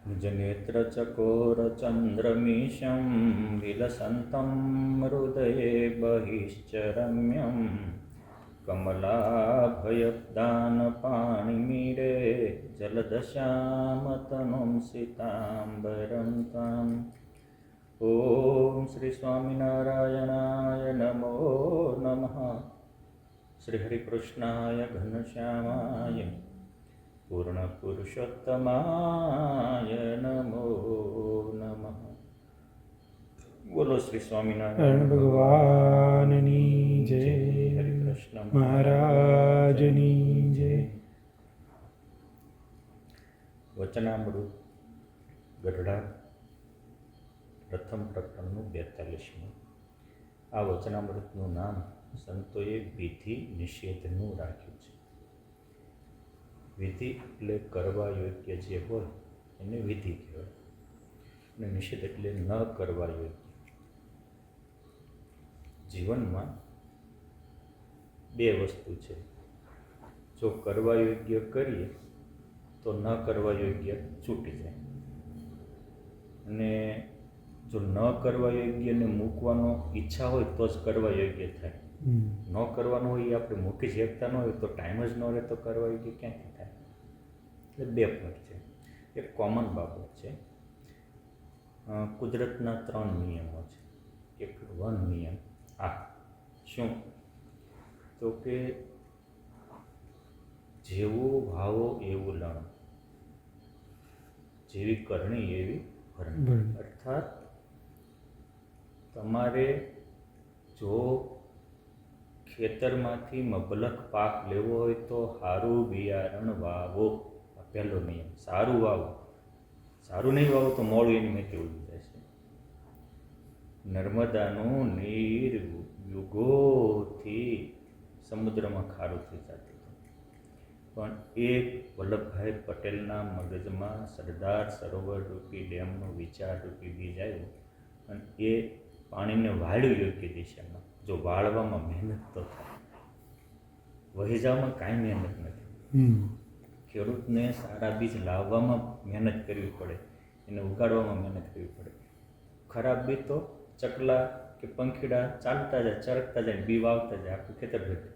निजनेत्रचकोरचन्द्रमीशं विलसन्तं हृदये बहिश्चरम्यं कमलाभयदानपाणिमीरे जलदश्यामतनुं सीताम्बरं ताम्। ॐ श्री स्वामिनारायणाय नमो नमः। श्री हरिकृष्णाय घनश्यामाय पूर्णपुरुषोत्तमाय नमो नमः। बोलो श्री स्वामिनारायण भगवाननी जय, हरिकृष्ण महाराजनी जय। वचनामृत गढ़ડા પ્રથમ પ્રકરણનું 42મું। આ વચનામૃતનું નામ સંતોએ વિધિ નિષેધનું રાખ્યું છે। વિધિ એટલે કરવા યોગ્ય જે હોય એને વિધિ કહેવાય, અને નિષેધ એટલે ન કરવા યોગ્ય। જીવનમાં બે વસ્તુ છે, જો કરવા યોગ્ય કરીએ તો ન કરવા યોગ્ય છૂટી જાય, અને જો ન કરવા યોગ્યને મૂકવાનો ઈચ્છા હોય તો જ કરવા યોગ્ય થાય। ન કરવાનું હોય એ આપણે મૂકી શકતા ન હોય તો ટાઈમ જ ન રહે તો કરવા યોગ્ય ક્યાંથી થાય? એટલે બે પોઈન્ટ છે। એક કોમન બાબત છે, કુદરતના 3 નિયમો છે। એક વન નિયમ આ શું? તો કે જેવો ભાવો એવું લણ, જેવી કરણી એવી ભરણી। અર્થાત તમારે જો ખેતરમાંથી મબલખ પાક લેવો હોય તો સારું બિયારણ વાવો, આ પહેલો નિયમ। સારું વાવો, સારું નહીં વાવો તો મોડું એની મેથી ઉડી જશે। નર્મદાનું નીર યુગોથી સમુદ્રમાં ખારું થઈ જતું હતું, પણ એક વલ્લભભાઈ પટેલના મગજમાં સરદાર સરોવર રૂપી ડેમનો વિચાર રૂપી બીજ આવ્યો, અને એ પાણીને વાળ્યું યોગ્ય દિશામાં। જો વાળવામાં મહેનત તો થાય, વહી જવામાં કાંઈ મહેનત નથી। ખેડૂતને સારા બીજ લાવવામાં મહેનત કરવી પડે, એને ઉગાડવામાં મહેનત કરવી પડે। ખરાબ બીજ તો ચકલા કે પંખીડા ચાલતા જાય, ચરકતા જાય, બી વાવતા જાય, આખું ખેતર ભેગું।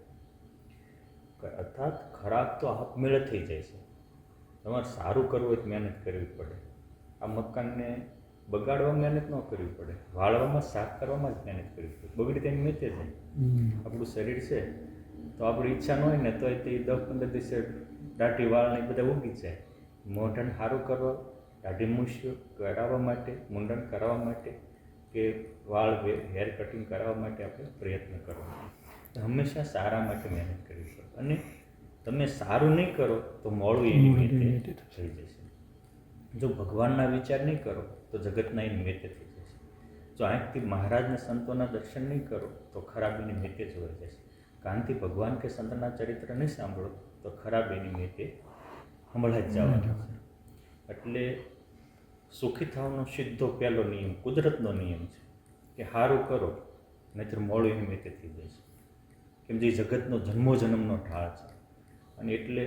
અર્થાત ખરાબ તો આપમેળે થઈ જાય છે, તમારે સારું કરવું હોય તો મહેનત કરવી પડે। આ મકાનને બગાડવામાં મહેનત ન કરવી પડે, વાળવામાં સાફ કરવામાં જ મહેનત કરવી પડે, બગડી તેની મેતે જાય। આપણું શરીર છે તો આપણી ઈચ્છા ન હોય ને તો તે 10-15 દિવસે દાઢી વાળને બધા ઉગી જાય। મોઢાને સારું કરવા, દાઢી મૂછ્યો કરાવવા માટે, મુંડન કરાવવા માટે કે વાળ હેર કટિંગ કરાવવા માટે આપણે પ્રયત્ન કરવો, હંમેશા સારા માટે મહેનત કરવી પડે। અને તમે સારું નહીં કરો તો મોડું એની મેતે થઈ જશે। જો ભગવાનના વિચાર નહીં કરો તો જગતના એની મેતે થઈ જશે। જો અહીંથી મહારાજને સંતોના દર્શન નહીં કરો તો ખરાબ એની મેતે જ હોઈ જશે। કાનથી ભગવાન કે સંતના ચરિત્ર નહીં સાંભળો તો ખરાબ એની મેતે હમણાં જ જવાનું છે। એટલે સુખી થવાનો સીધો પહેલો નિયમ કુદરતનો નિયમ છે કે સારું કરો, નહીંતર મોડું એની મેતે થઈ જશે। કેમ જે જગતનો જન્મોજન્મનો ઢાળ છે, અને એટલે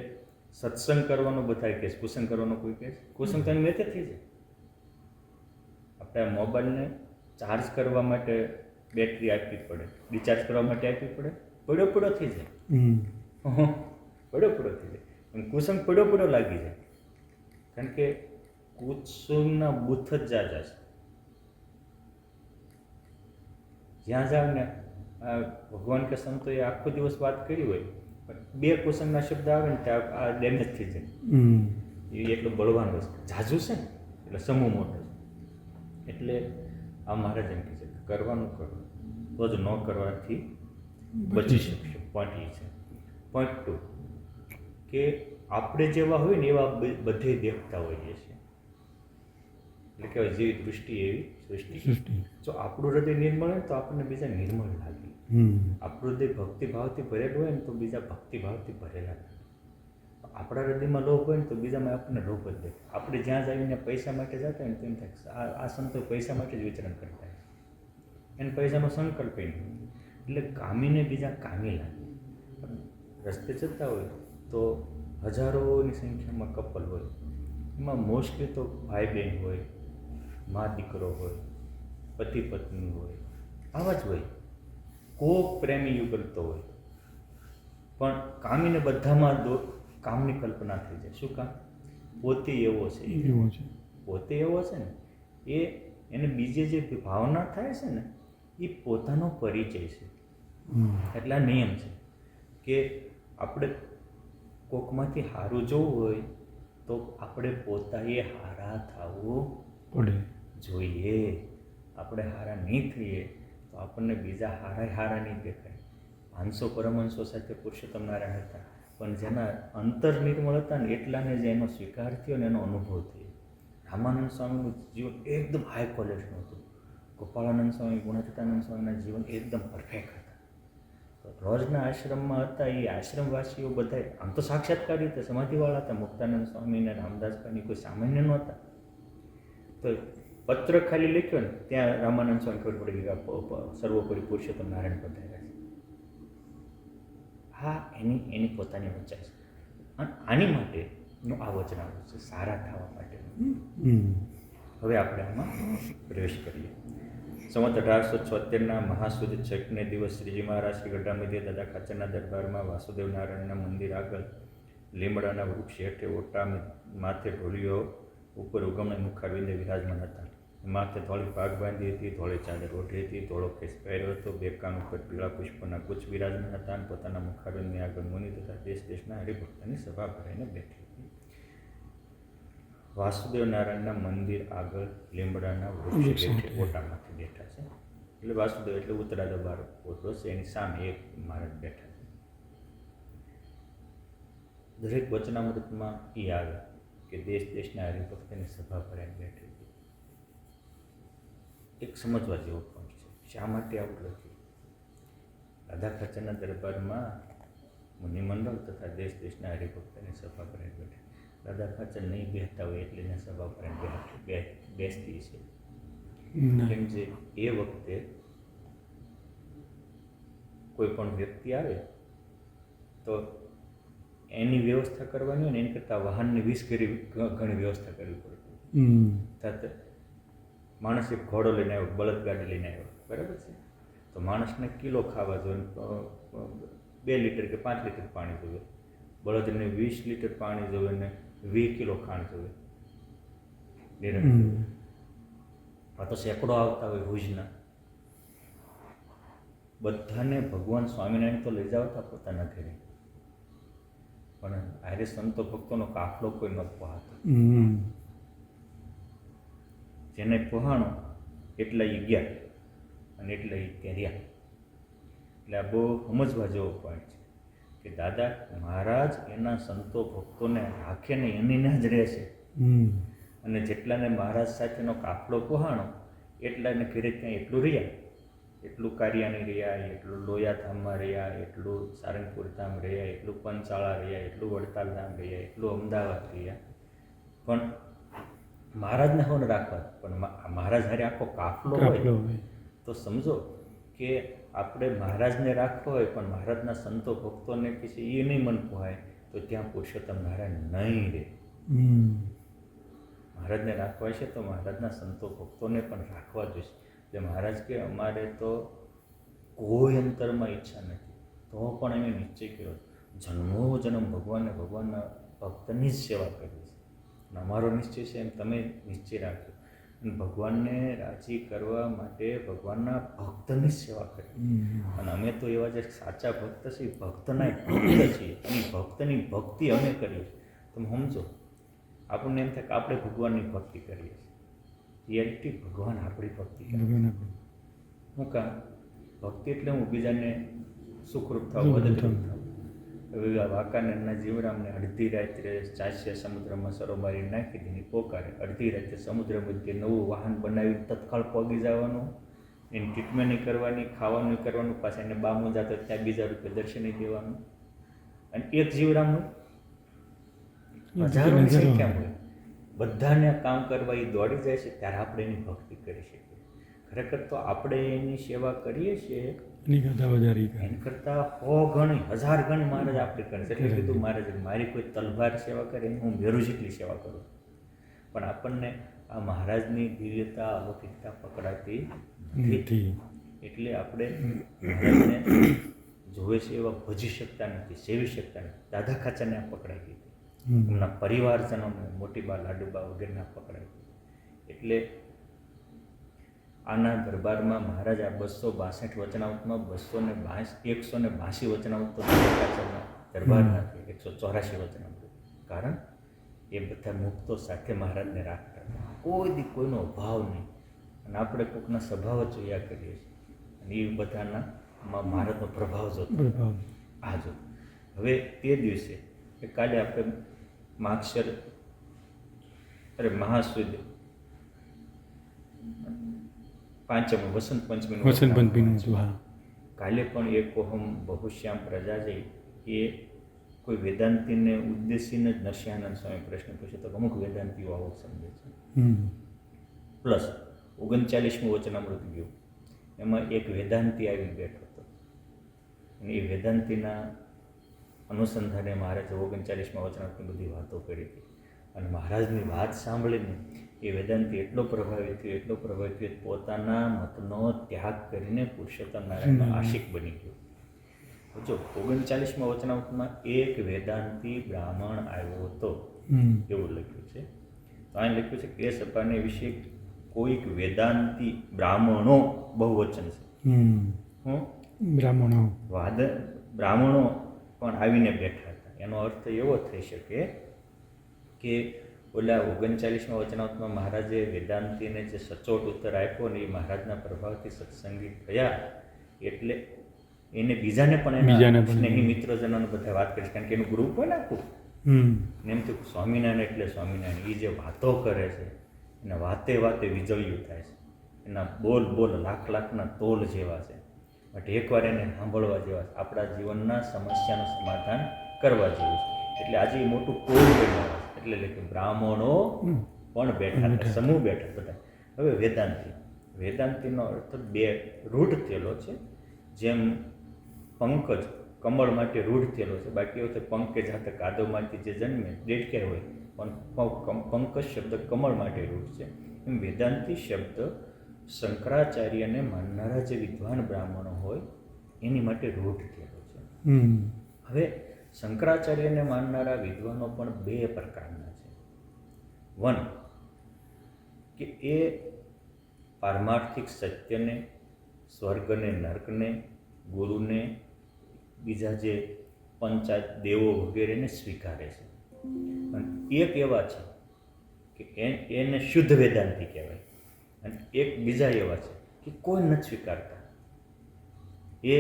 સત્સંગ કરવાનો બધા કહે છે, કુસંગ કરવાનો કોઈ કહે છે? કુસંગ તો એની મેતે થઈ જાય। આપણે આ મોબાઈલને ચાર્જ કરવા માટે બેટરી આપવી પડે, રિચાર્જ કરવા માટે આપવી પડે, પડ્યો પડ્યો થઈ જાય। પડ્યો પડ્યો થઈ જાય, અને કુસંગ પડ્યો પડ્યો લાગી જાય, કારણ કે કુસંગના બુથ જ જાજા છે। જ્યાં જાવ ને ભગવાન કે સંતોએ આખો દિવસ વાત કરી હોય, બે કુસંગના શબ્દ આવે ને ત્યાં આ ડેમેજ થઈ જાય। એ એટલું બળવાન વસ્તુ જાજુ છે ને, એટલે સમૂહ મોટો છે। એટલે આ મહારાજ એમ કહે છે કરવાનું કરો તો જ ન કરવાથી બચી શકશો। પોઈન્ટ એ છે। પોઈન્ટ 2 કે આપણે જેવા હોય ને એવા બધે દેખતા હોઈએ છીએ, એટલે કહેવાય જેવી દૃષ્ટિ એવી સૃષ્ટિ। જો આપણું હૃદય નિર્મળ હોય તો આપણને બીજા નિર્મળ લાગે, આપણું હૃદય ભક્તિભાવથી ભરેલું હોય ને તો બીજા ભક્તિભાવથી ભરેલા લાગે। આપણા હૃદયમાં લોભ હોય ને તો બીજામાં આપણને લોભ જ દેખાય। આપણે જ્યાં જઈને પૈસા માટે જતા હોય ને તો એમ થાય આ સંતો પૈસા માટે જ વિચરણ કરતા હોય, એને પૈસાનો સંકલ્પ નહીં, એટલે કામીને બીજા કામી લાગે। રસ્તે જતા હોય તો હજારોની સંખ્યામાં કપલ હોય, એમાં મોસ્ટલી તો ભાઈ બહેન હોય, મા દીકરો હોય, પતિ પત્ની હોય, આવા જ હોય. કોક પ્રેમી યુગલ તો હોય, પણ કામીને બધામાં કામની કલ્પના થઈ જાય. શું કામ? પોતે એવો છે, એવો છે. પોતે એવો છે ને એને બીજે જે ભાવના થાય છે ને એ પોતાનો પરિચય છે. એટલે આ નિયમ છે કે આપણે કોકમાંથી સારું જોવું હોય તો આપણે પોતાએ હારા થવું પડે. જોઈએ. આપણે હારા નહીં થઈએ તો આપણને બીજા હારા નહીં દેખાય. 500 પરમહંસો સાથે પુરુષોત્તમ નારાયણ હતા, પણ જેના અંતર નિર્મળ હતા ને એટલાને જે એનો સ્વીકાર થયો ને એનો અનુભવ થયો. રામાનંદ સ્વામીનું જીવન એકદમ હાઈ ક્વોલિટીનું હતું. ગોપાળાનંદ સ્વામી, ગુણાતીતાનંદ સ્વામીના જીવન એકદમ પરફેક્ટ હતા. તો રોજના આશ્રમમાં હતા એ આશ્રમવાસીઓ બધા આમ તો સાક્ષાત્કારી હતા, સમાધિવાળા હતા. મુક્તાનંદ સ્વામી ને રામદાસભાઈની કોઈ સામાન્ય નહોતા. તો પત્ર ખાલી લખ્યો ને ત્યાં રામાનંદ સ્વામી ખબર પડી કે સર્વોપરી પુરુષોત્તમ નારાયણ પધાર્યા છે. હા, એની પોતાની વચ્ચા છે. અને આની માટેનું આ વચનામૃત છે, સારા થવા માટેનું. હવે આપણે આમાં પ્રવેશ કરીએ. સંવત 1876ના મહાસુદ છઠને દિવસ શ્રીજી મહારાજ શ્રી ગઢામધ્ય દાદા ખાચરના દરબારમાં વાસુદેવ નારાયણના મંદિર આગળ લીમડાના વૃક્ષ હેઠે ઓટા માથે ઢોલીઓ ઉપર ઉગમણા મુખારવિંદે વિરાજમાન હતા. માથે ધોળી પાગ બાંધી હતી, ધોળી ચાદર ઓઢી હતી, ધોળો ખેસ પહેર્યો હતો, બે કાન ઉપર પીળા પુષ્પના ગુચ્છ વિરાજમાન હતા અને પોતાના મુખારવિંદની આગળ મુનિ તથા દેશ દેશના હરિભક્તોની સભા ભરાઈને બેઠી હતી. વાસુદેવ નારાયણના મંદિર આગળ લીમડાના વૃક્ષ હેઠે ઓટામાંથી બેઠા છે. એટલે વાસુદેવ એટલે ઉત્તરા દરબાર ઓટો છે, એની સામે એક મહારાજ બેઠા છે. દરેક વચનામૃતમાં એ આવે કે દેશ દેશના હરિભક્તોની સભા ભરાઈને બેઠી હતી. એક સમજવા જેવો પોઈન્ટ છે. શા માટે આવું લખ્યું? દાદા ખાચરના દરબારમાં મુનિમંડળ તથા દેશ દેશના હરિભક્તોની સભા ભરાઈને બેઠી. દાદા ખાચર નહીં બેસતા હોય એટલે એને સભા ભરાઈને બેસતી છે. કેમ જે એ વખતે કોઈ પણ વ્યક્તિ આવે તો એની વ્યવસ્થા કરવાની હોય ને એની કરતાં વાહનની 20 ઘણી વ્યવસ્થા કરવી પડતી. માણસ એક ઘોડો લઈને આવ્યો, બળદગાડી લઈને આવ્યો, બરાબર છે, તો માણસને કિલો ખાવા જોઈએ, 2 લીટર કે 5 લીટર પાણી જોઈએ. બળદને 20 લીટર પાણી જોઈએ ને 20 કિલો ખાંડ જોઈએ. આ તો સેંકડો આવતા હોય ભુજના. બધાને ભગવાન સ્વામિનારાયણ તો લઈ જાવતા પોતાના ઘરે, પણ આરે સંતો ભક્તોનો કાફલો કોઈ ન પહોંચતો. જેને પહોંચાણો એટલા એ ગયા અને એટલા એ ત્યાં રહ્યા. એટલે આ બહુ સમજવા જેવો પોઈન્ટ છે કે દાદા મહારાજ એના સંતો ભક્તોને રાખે ને એની જ રહેશે. અને જેટલાને મહારાજ સાથેનો કાફલો પહોંચાણો એટલાને ઘરે ત્યાં એટલું રહ્યા, એટલું કારિયાણી રહ્યા, એટલું લોયાધામમાં રહ્યા, એટલું સારંગપુર ધામ રહ્યા, એટલું પંચાળા રહ્યા, એટલું વડતાલ ધામ રહ્યા, એટલું અમદાવાદ રહ્યા. પણ મહારાજને હોને રાખવા, પણ મહારાજ હારે આખો કાફલો હોય તો સમજો કે આપણે મહારાજને રાખવો હોય પણ મહારાજના સંતો ભક્તોને પછી એ નહીં મન પોહાય તો ત્યાં પુરુષોત્તમ નારાયણ નહીં રહે. મહારાજને રાખવા છે તો મહારાજના સંતો ભક્તોને પણ રાખવા જોઈએ. એટલે મહારાજ કે અમારે તો કોઈ અંતરમાં ઈચ્છા નથી, તો પણ અમે નિશ્ચય કર્યો જન્મો જન્મ ભગવાનના ભક્તની જ સેવા કરવી છે. અને અમારો નિશ્ચય છે એમ તમે નિશ્ચય રાખ્યો અને ભગવાનને રાજી કરવા માટે ભગવાનના ભક્તની જ સેવા કરવી. અને અમે તો એવા જે સાચા ભક્ત છીએ, ભક્તના ભક્ત છીએ અને ભક્તની ભક્તિ અમે કરીએ. તમે સમજો, આપણને એમ થાય કે આપણે ભગવાનની ભક્તિ કરીએ છીએ, રિયાલિટી ભગવાન આપણી ભક્તિ કરે. શું કામ? ભક્તિ એટલે હું બીજાને સુખરૂપ થાવ, મદદરૂપ થાવ. હવે વાંકાનેરના જીવરામને અડધી રાત્રે ચાસ્ય સમુદ્રમાં સરોમારી નાખી દીધી પોકારે, અડધી રાત્રે સમુદ્ર મધ્યે નવું વાહન બનાવી તત્કાળ પગી જવાનું, એની ટ્રીટમેન્ટ કરવાની, ખાવાનું કરવાનું, પાછા એને બામું જતો ત્યાં બીજા રૂપિયા દર્શની દેવાનું. અને એક જીવરામનું હજારોની સંખ્યામાં હોય, બધાને કામ કરવા એ દોડી જાય છે, ત્યારે આપણે એની ભક્તિ કરી શકીએ. ખરેખર તો આપણે એની સેવા કરીએ છીએ એની કરતાં 100 ગણી 1000 ગણી મહારાજ આપણે કરે છે. એટલે કીધું મહારાજ મારી કોઈ તલવાર સેવા કરે હું મેરુ જેટલી સેવા કરું. પણ આપણને આ મહારાજની દિવ્યતા અલૌકિકતા પકડાતી નથી. નથી. એટલે આપણે મહારાજને જોવે છે એવા ભજી શકતા નથી, સેવી શકતા નથી. દાદા ખાચરને આ પકડાઈ દીધી, એમના પરિવારજનોને મોટીબા લાડુબા વગેરેને પકડાઈ દીધી. એટલે આના દરબારમાં મહારાજ આ 262 વચનાવતમાં 182 વચનાવત તો દાદા ખાચરના દરબારના 184 વચનાવત. કારણ એ બધા મુક્તો સાથે મહારાજને રાખતા હતા, કોઈ દી કોઈનો અભાવ નહીં. અને આપણે કોઈકના સ્વભાવ જ જોયા કરીએ છીએ, અને એ બધાના મહારાજનો પ્રભાવ જોતો. આ જો હવે તે દિવસે કાલે આપણે માક્ષર મહાસુદ પાંચમ વસંત પંચમીનું કાલે પણ એ કોહમ બહુશ્યામ પ્રજા જઈ એ કોઈ વેદાંતિને ઉદ્દેશીને જ નરસિંહાનંદ સ્વામી પ્રશ્ન પૂછ્યો તો અમુક વેદાંતિઓ આવો સમજે છે. પ્લસ 39મું વચનામૃત ગયું, એમાં એક વેદાંતિ આવી બેઠો હતો, અને એ વેદાંતિના અનુસંધાને મહારાજે 39મા વચનામૃતની બધી વાતો કરી હતી. અને મહારાજની વાત સાંભળીને એ વેદાંતિ એટલો પ્રભાવિત થયો પોતાના મતનો ત્યાગ કરીને પુરુષોત્તમ નારાયણનો આશિક બની ગયો. જો 39મા વચનામૃતમાં એક વેદાંતિ બ્રાહ્મણ આવ્યો હતો એવું લખ્યું છે. તો અહીં લખ્યું છે કે એ સભાને વિશે કોઈક વેદાંતિ બ્રાહ્મણો બહુવચન છે. બ્રાહ્મણો પણ આવીને બેઠા હતા. એનો અર્થ એવો થઈ શકે કે ઓલા 39મા વચનામૃતમાં મહારાજે વેદાંતિને જે સચોટ ઉત્તર આપ્યો ને એ મહારાજના પ્રભાવથી સત્સંગી થયા, એટલે એને બીજાને પણ સ્નેહી મિત્રજનોને બધા વાત કરીશ. કારણ કે એનું ગ્રુપ હોય ને આખું, એમ તો સ્વામિનારાયણ એટલે સ્વામિનારાયણ, એ જે વાતો કરે છે એના વાતે વિજળિયું થાય છે, એના બોલ લાખના તોલ જેવા છે. બટ એકવાર એને સાંભળવા જેવા છે, આપણા જીવનના સમસ્યાનું સમાધાન કરવા જેવું છે. એટલે આજે એ મોટું કોલ બન્યા છે, એટલે બ્રાહ્મણો પણ બેઠા હતા, સમૂહ બેઠા બધા. હવે વેદાંતિનો અર્થ બે રૂઢ થયેલો છે. જેમ પંકજ કમળ માટે રૂઢ થયેલો છે, બાકી એવું પંકે જાતે કાદવમાંથી જે જન્મે દેડકે હોય, પણ પંકજ શબ્દ કમળ માટે રૂઢ છે. એમ વેદાંતિ શબ્દ શંકરાચાર્યને માનનારા જે વિદ્વાન બ્રાહ્મણો હોય એની માટે રૂઢ થયેલો છે. હવે શંકરાચાર્યને માનનારા વિદ્વાનો પણ બે પ્રકારના છે. વન કે એ પારમાર્થિક સત્યને, સ્વર્ગને, નર્કને, ગુરુને, બીજા જે પંચાયત દેવો વગેરેને સ્વીકારે છે. અને એક એવા છે કે એને શુદ્ધ વેદાંતિ કહેવાય, અને એક બીજા એવા છે કે કોઈ નથી સ્વીકારતા. એ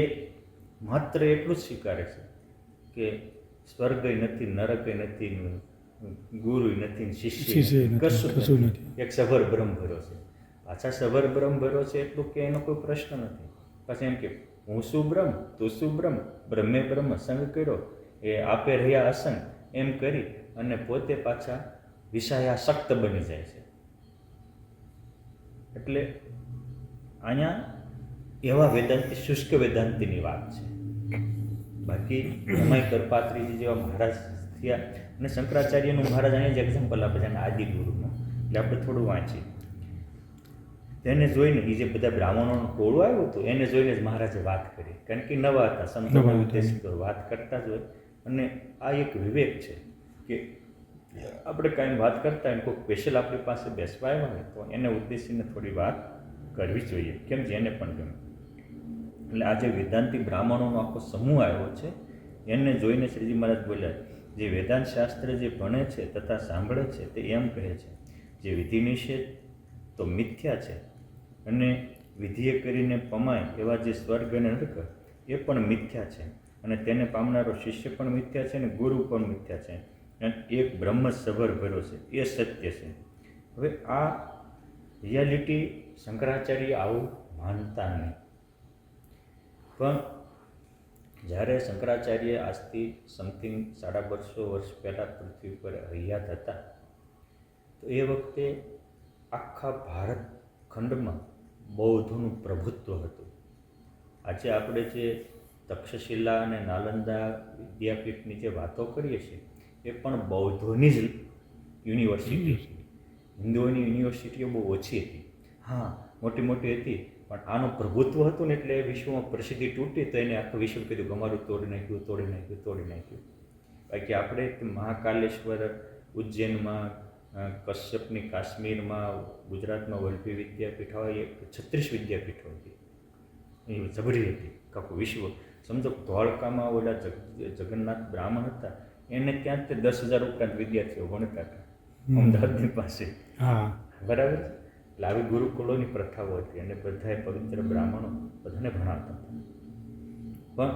માત્ર એટલું જ સ્વીકારે છે કે સ્વર્ગય નથી, નરકય નથી, ગુરુય નથી, શિષ્ય કશું નથી, એક સભર બ્રહ્મ ભરો છે. પાછા સભર બ્રહ્મ ભરો છે એટલું કે એનો કોઈ પ્રશ્ન નથી. પછી એમ કે હું શું બ્રહ્મ, તું શું બ્રહ્મ, બ્રહ્મે બ્રહ્મ સંગ કર્યો, એ આપે રહ્યા અસંગ, એમ કરી અને પોતે પાછા વિષયાસક્ત બની જાય છે. એટલે અહીંયા એવા વેદાંતિ, શુષ્ક વેદાંતિની વાત છે. બાકી રમાઈ કરપાત્રીજી જેવા મહારાજ થયા, અને શંકરાચાર્યનું મહારાજ અહીંયા જ એક્ઝામ્પલ આપે છે, અને આદિગુરુનું. એટલે આપણે થોડું વાંચીએ. તેને જોઈને એ જે બધા બ્રાહ્મણોનું ટોળું આવ્યું હતું એને જોઈને જ મહારાજે વાત કરી. કારણ કે નવા હતા, સંતોના ઉદ્દેશી તો વાત કરતા જ હોય. અને આ એક વિવેક છે કે આપણે કાંઈ વાત કરતા હોય, કોઈ સ્પેશિયલ આપણી પાસે બેસવા આવ્યા ને તો એને ઉદ્દેશીને થોડી વાત કરવી જોઈએ, કેમ જે એને પણ ગમે. એટલે આ જે વેદાંતિ બ્રાહ્મણોનો આખો સમૂહ આવ્યો છે એને જોઈને શ્રીજી મહારાજ બોલ્યા, જે વેદાંત શાસ્ત્ર જે ભણે છે તથા સાંભળે છે તે એમ કહે છે, જે વિધિ નિષેધ તો મિથ્યા છે, અને વિધિએ કરીને પમાય એવા જે સ્વર્ગ અને નરક એ પણ મિથ્યા છે, અને તેને પામનારો શિષ્ય પણ મિથ્યા છે, અને ગુરુ પણ મિથ્યા છે, અને એક બ્રહ્મ સભર ભર્યો છે એ સત્ય છે. હવે આ રિયાલિટી શંકરાચાર્ય આવું માનતા નહીં. પણ જ્યારે શંકરાચાર્ય આજથી સમથિંગ 250 વર્ષ પહેલાં પૃથ્વી પર હયાત હતા, તો એ વખતે આખા ભારત ખંડમાં બૌદ્ધોનું પ્રભુત્વ હતું. આજે આપણે જે તક્ષશિલા અને નાલંદા વિદ્યાપીઠની જે વાતો કરીએ છીએ એ પણ બૌદ્ધોની જ યુનિવર્સિટી. હિન્દુઓની યુનિવર્સિટીઓ બહુ ઓછી હતી. હા, મોટી મોટી હતી, પણ આનું પ્રભુત્વ હતું ને એટલે વિશ્વમાં પ્રસિદ્ધિ તૂટી તો એને આખું વિશ્વ કીધું કે અમારું તોડી નાખ્યું. બાકી આપણે મહાકાલેશ્વર, ઉજ્જૈનમાં, કશ્યપની કાશ્મીરમાં, ગુજરાતમાં વલ્લભી વિદ્યાપીઠ હોય, 36 વિદ્યાપીઠો હતી. એ જબરી હતી આખું વિશ્વ. સમજો ધોળકામાં ઓલા જગન્નાથ બ્રાહ્મણ હતા, એને ત્યાં તે 10,000 ઉપરાંત વિદ્યાર્થીઓ ભણતા હતા અમદાવાદની પાસે. હા, બરાબર છે. એટલે આવી ગુરુકુળોની પ્રથાઓ હતી અને બધાએ પવિત્ર બ્રાહ્મણો બધાને ભણાવતા હતા. પણ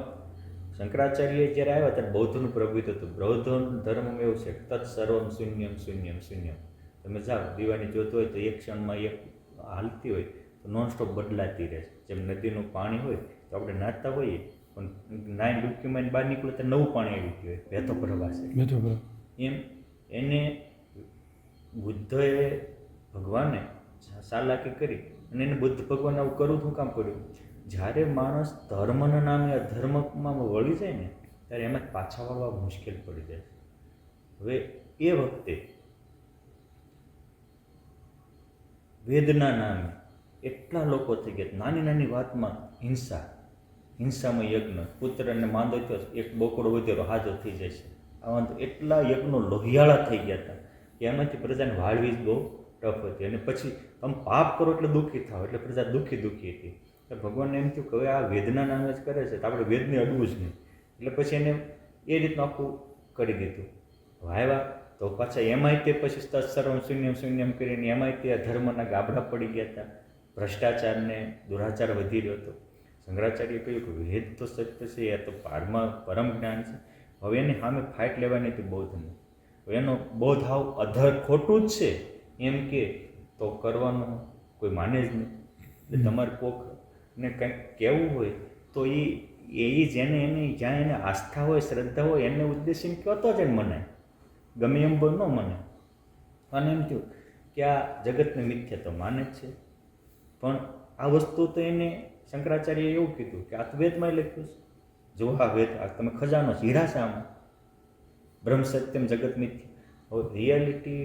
શંકરાચાર્ય જ્યારે આવ્યા ત્યારે બૌદ્ધનું પ્રભુત્વ હતું. બૌદ્ધ ધર્મમાં એવું છે તત્ સર્વમ શૂન્યમ શૂન્યમ શૂન્યમ. તમે જાઓ દીવાની જોત હોય તો એક ક્ષણમાં એક હાલતી હોય તો નોનસ્ટોપ બદલાતી રહે છે. જેમ નદીનું પાણી હોય તો આપણે નાહતા હોઈએ, પણ નાઈ ડૂબકી મારીને બહાર નીકળો તો નવું પાણી આવી ગયું હોય, વહેતો પ્રવાહ છે. એમ એને બુદ્ધએ ભગવાને ચાલાકી કરી અને એને બુદ્ધ ભગવાન આવું કરવું શું કામ કર્યું? જ્યારે માણસ ધર્મના નામે અધર્મમાં વળી જાય ને ત્યારે એમાં પાછા વળવા મુશ્કેલ પડી જાય. હવે એ વખતે વેદના નામે એટલા લોકો થઈ ગયા, નાની નાની વાતમાં હિંસામાં યજ્ઞ, પુત્રને માંદો થયો, એક બોકડો વધેરો હાજો થઈ જાય છે. આવા તો એટલા યજ્ઞો લોહિયાળા થઈ ગયા હતા કે એમાંથી પ્રજાને વાળવી જ બહુ ટફ હતી. અને પછી તમે પાપ કરો એટલે દુઃખી થાવ, એટલે પ્રજા દુઃખી હતી. તો ભગવાનને એમ થયું કે હવે આ વેદના નામે જ કરે છે તો આપણે વેદને અડવું જ નહીં. એટલે પછી એને એ રીતનું આખું કરી દીધું. વાયવા તો પાછા એમાંય તે પછી સર્વમ શૂન્યમ શૂન્યમ કરીને એમાંય તે ધર્મના ગાબડા પડી ગયા હતા. ભ્રષ્ટાચારને દુરાચાર વધી રહ્યો હતો. શંકરાચાર્યએ કહ્યું કે વેદ તો સત્ય છે, એ તો પરમ જ્ઞાન છે. હવે એની સામે ફાઇટ લેવાની હતી બૌદ્ધને. હવે એનો બૌદ્ધ હાવ ખોટું જ છે એમ કે તો કરવાનું કોઈ માને જ નહીં. એટલે તમારે કોકને કંઈક કહેવું હોય તો એ જેને જ્યાં એને આસ્થા હોય, શ્રદ્ધા હોય, એને ઉદ્દેશીને કહેતો જ એને મને ગમે એમ ન મને. અને એમ થયું કે આ જગતને મિથ્યા તો માને જ છે, પણ આ વસ્તુ તો એને શંકરાચાર્યએ એવું કીધું કે આ તો વેદમાં લખ્યું છે. જો આ વેદ આ તમે ખજાનો હીરા છે આમાં, બ્રહ્મ સત્યમ જગત મિથ્યા. હવે રિયાલિટી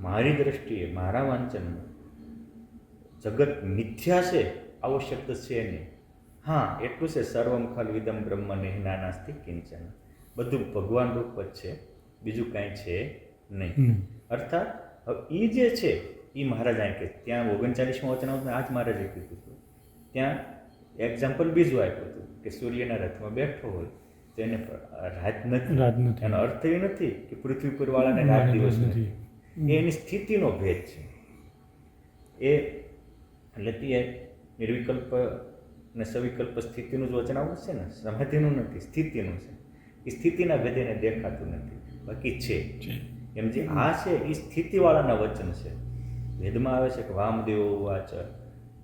મારી દ્રષ્ટિએ, મારા વાંચનમાં જગત મિથ્યા છે આવો શબ્દ છે નહીં. હા, એટલું છે સર્વમ ખલ વિદમ બ્રહ્મ નાનાસ્તિ કિંચન. બધું ભગવાન રૂપ જ છે, બીજું કાંઈ છે નહીં. અર્થાત હવે એ જે છે એ મહારાજ આ કે ત્યાં 39માં વચનામૃતમાં આ જ મહારાજે કીધું હતું. ત્યાં એક્ઝામ્પલ બીજું આપ્યું હતું કે સૂર્યના રથમાં બેઠો હોય તો એને રાત નથી. એનો અર્થ એ નથી કે પૃથ્વી પર વાળાને રાત દિવસ નથી. એ એની સ્થિતિનો ભેદ છે. એ એટલે તે નિર્વિકલ્પ ને સવિકલ્પ સ્થિતિનું જ વચનામૃત છે ને, સમાધિનું નથી, સ્થિતિનું છે. એ સ્થિતિના ભેદે એને દેખાતું નથી, બાકી છે. એમ જે આ છે એ સ્થિતિવાળાના વચન છે. વેદમાં આવે છે કે વામદેવ વાચ,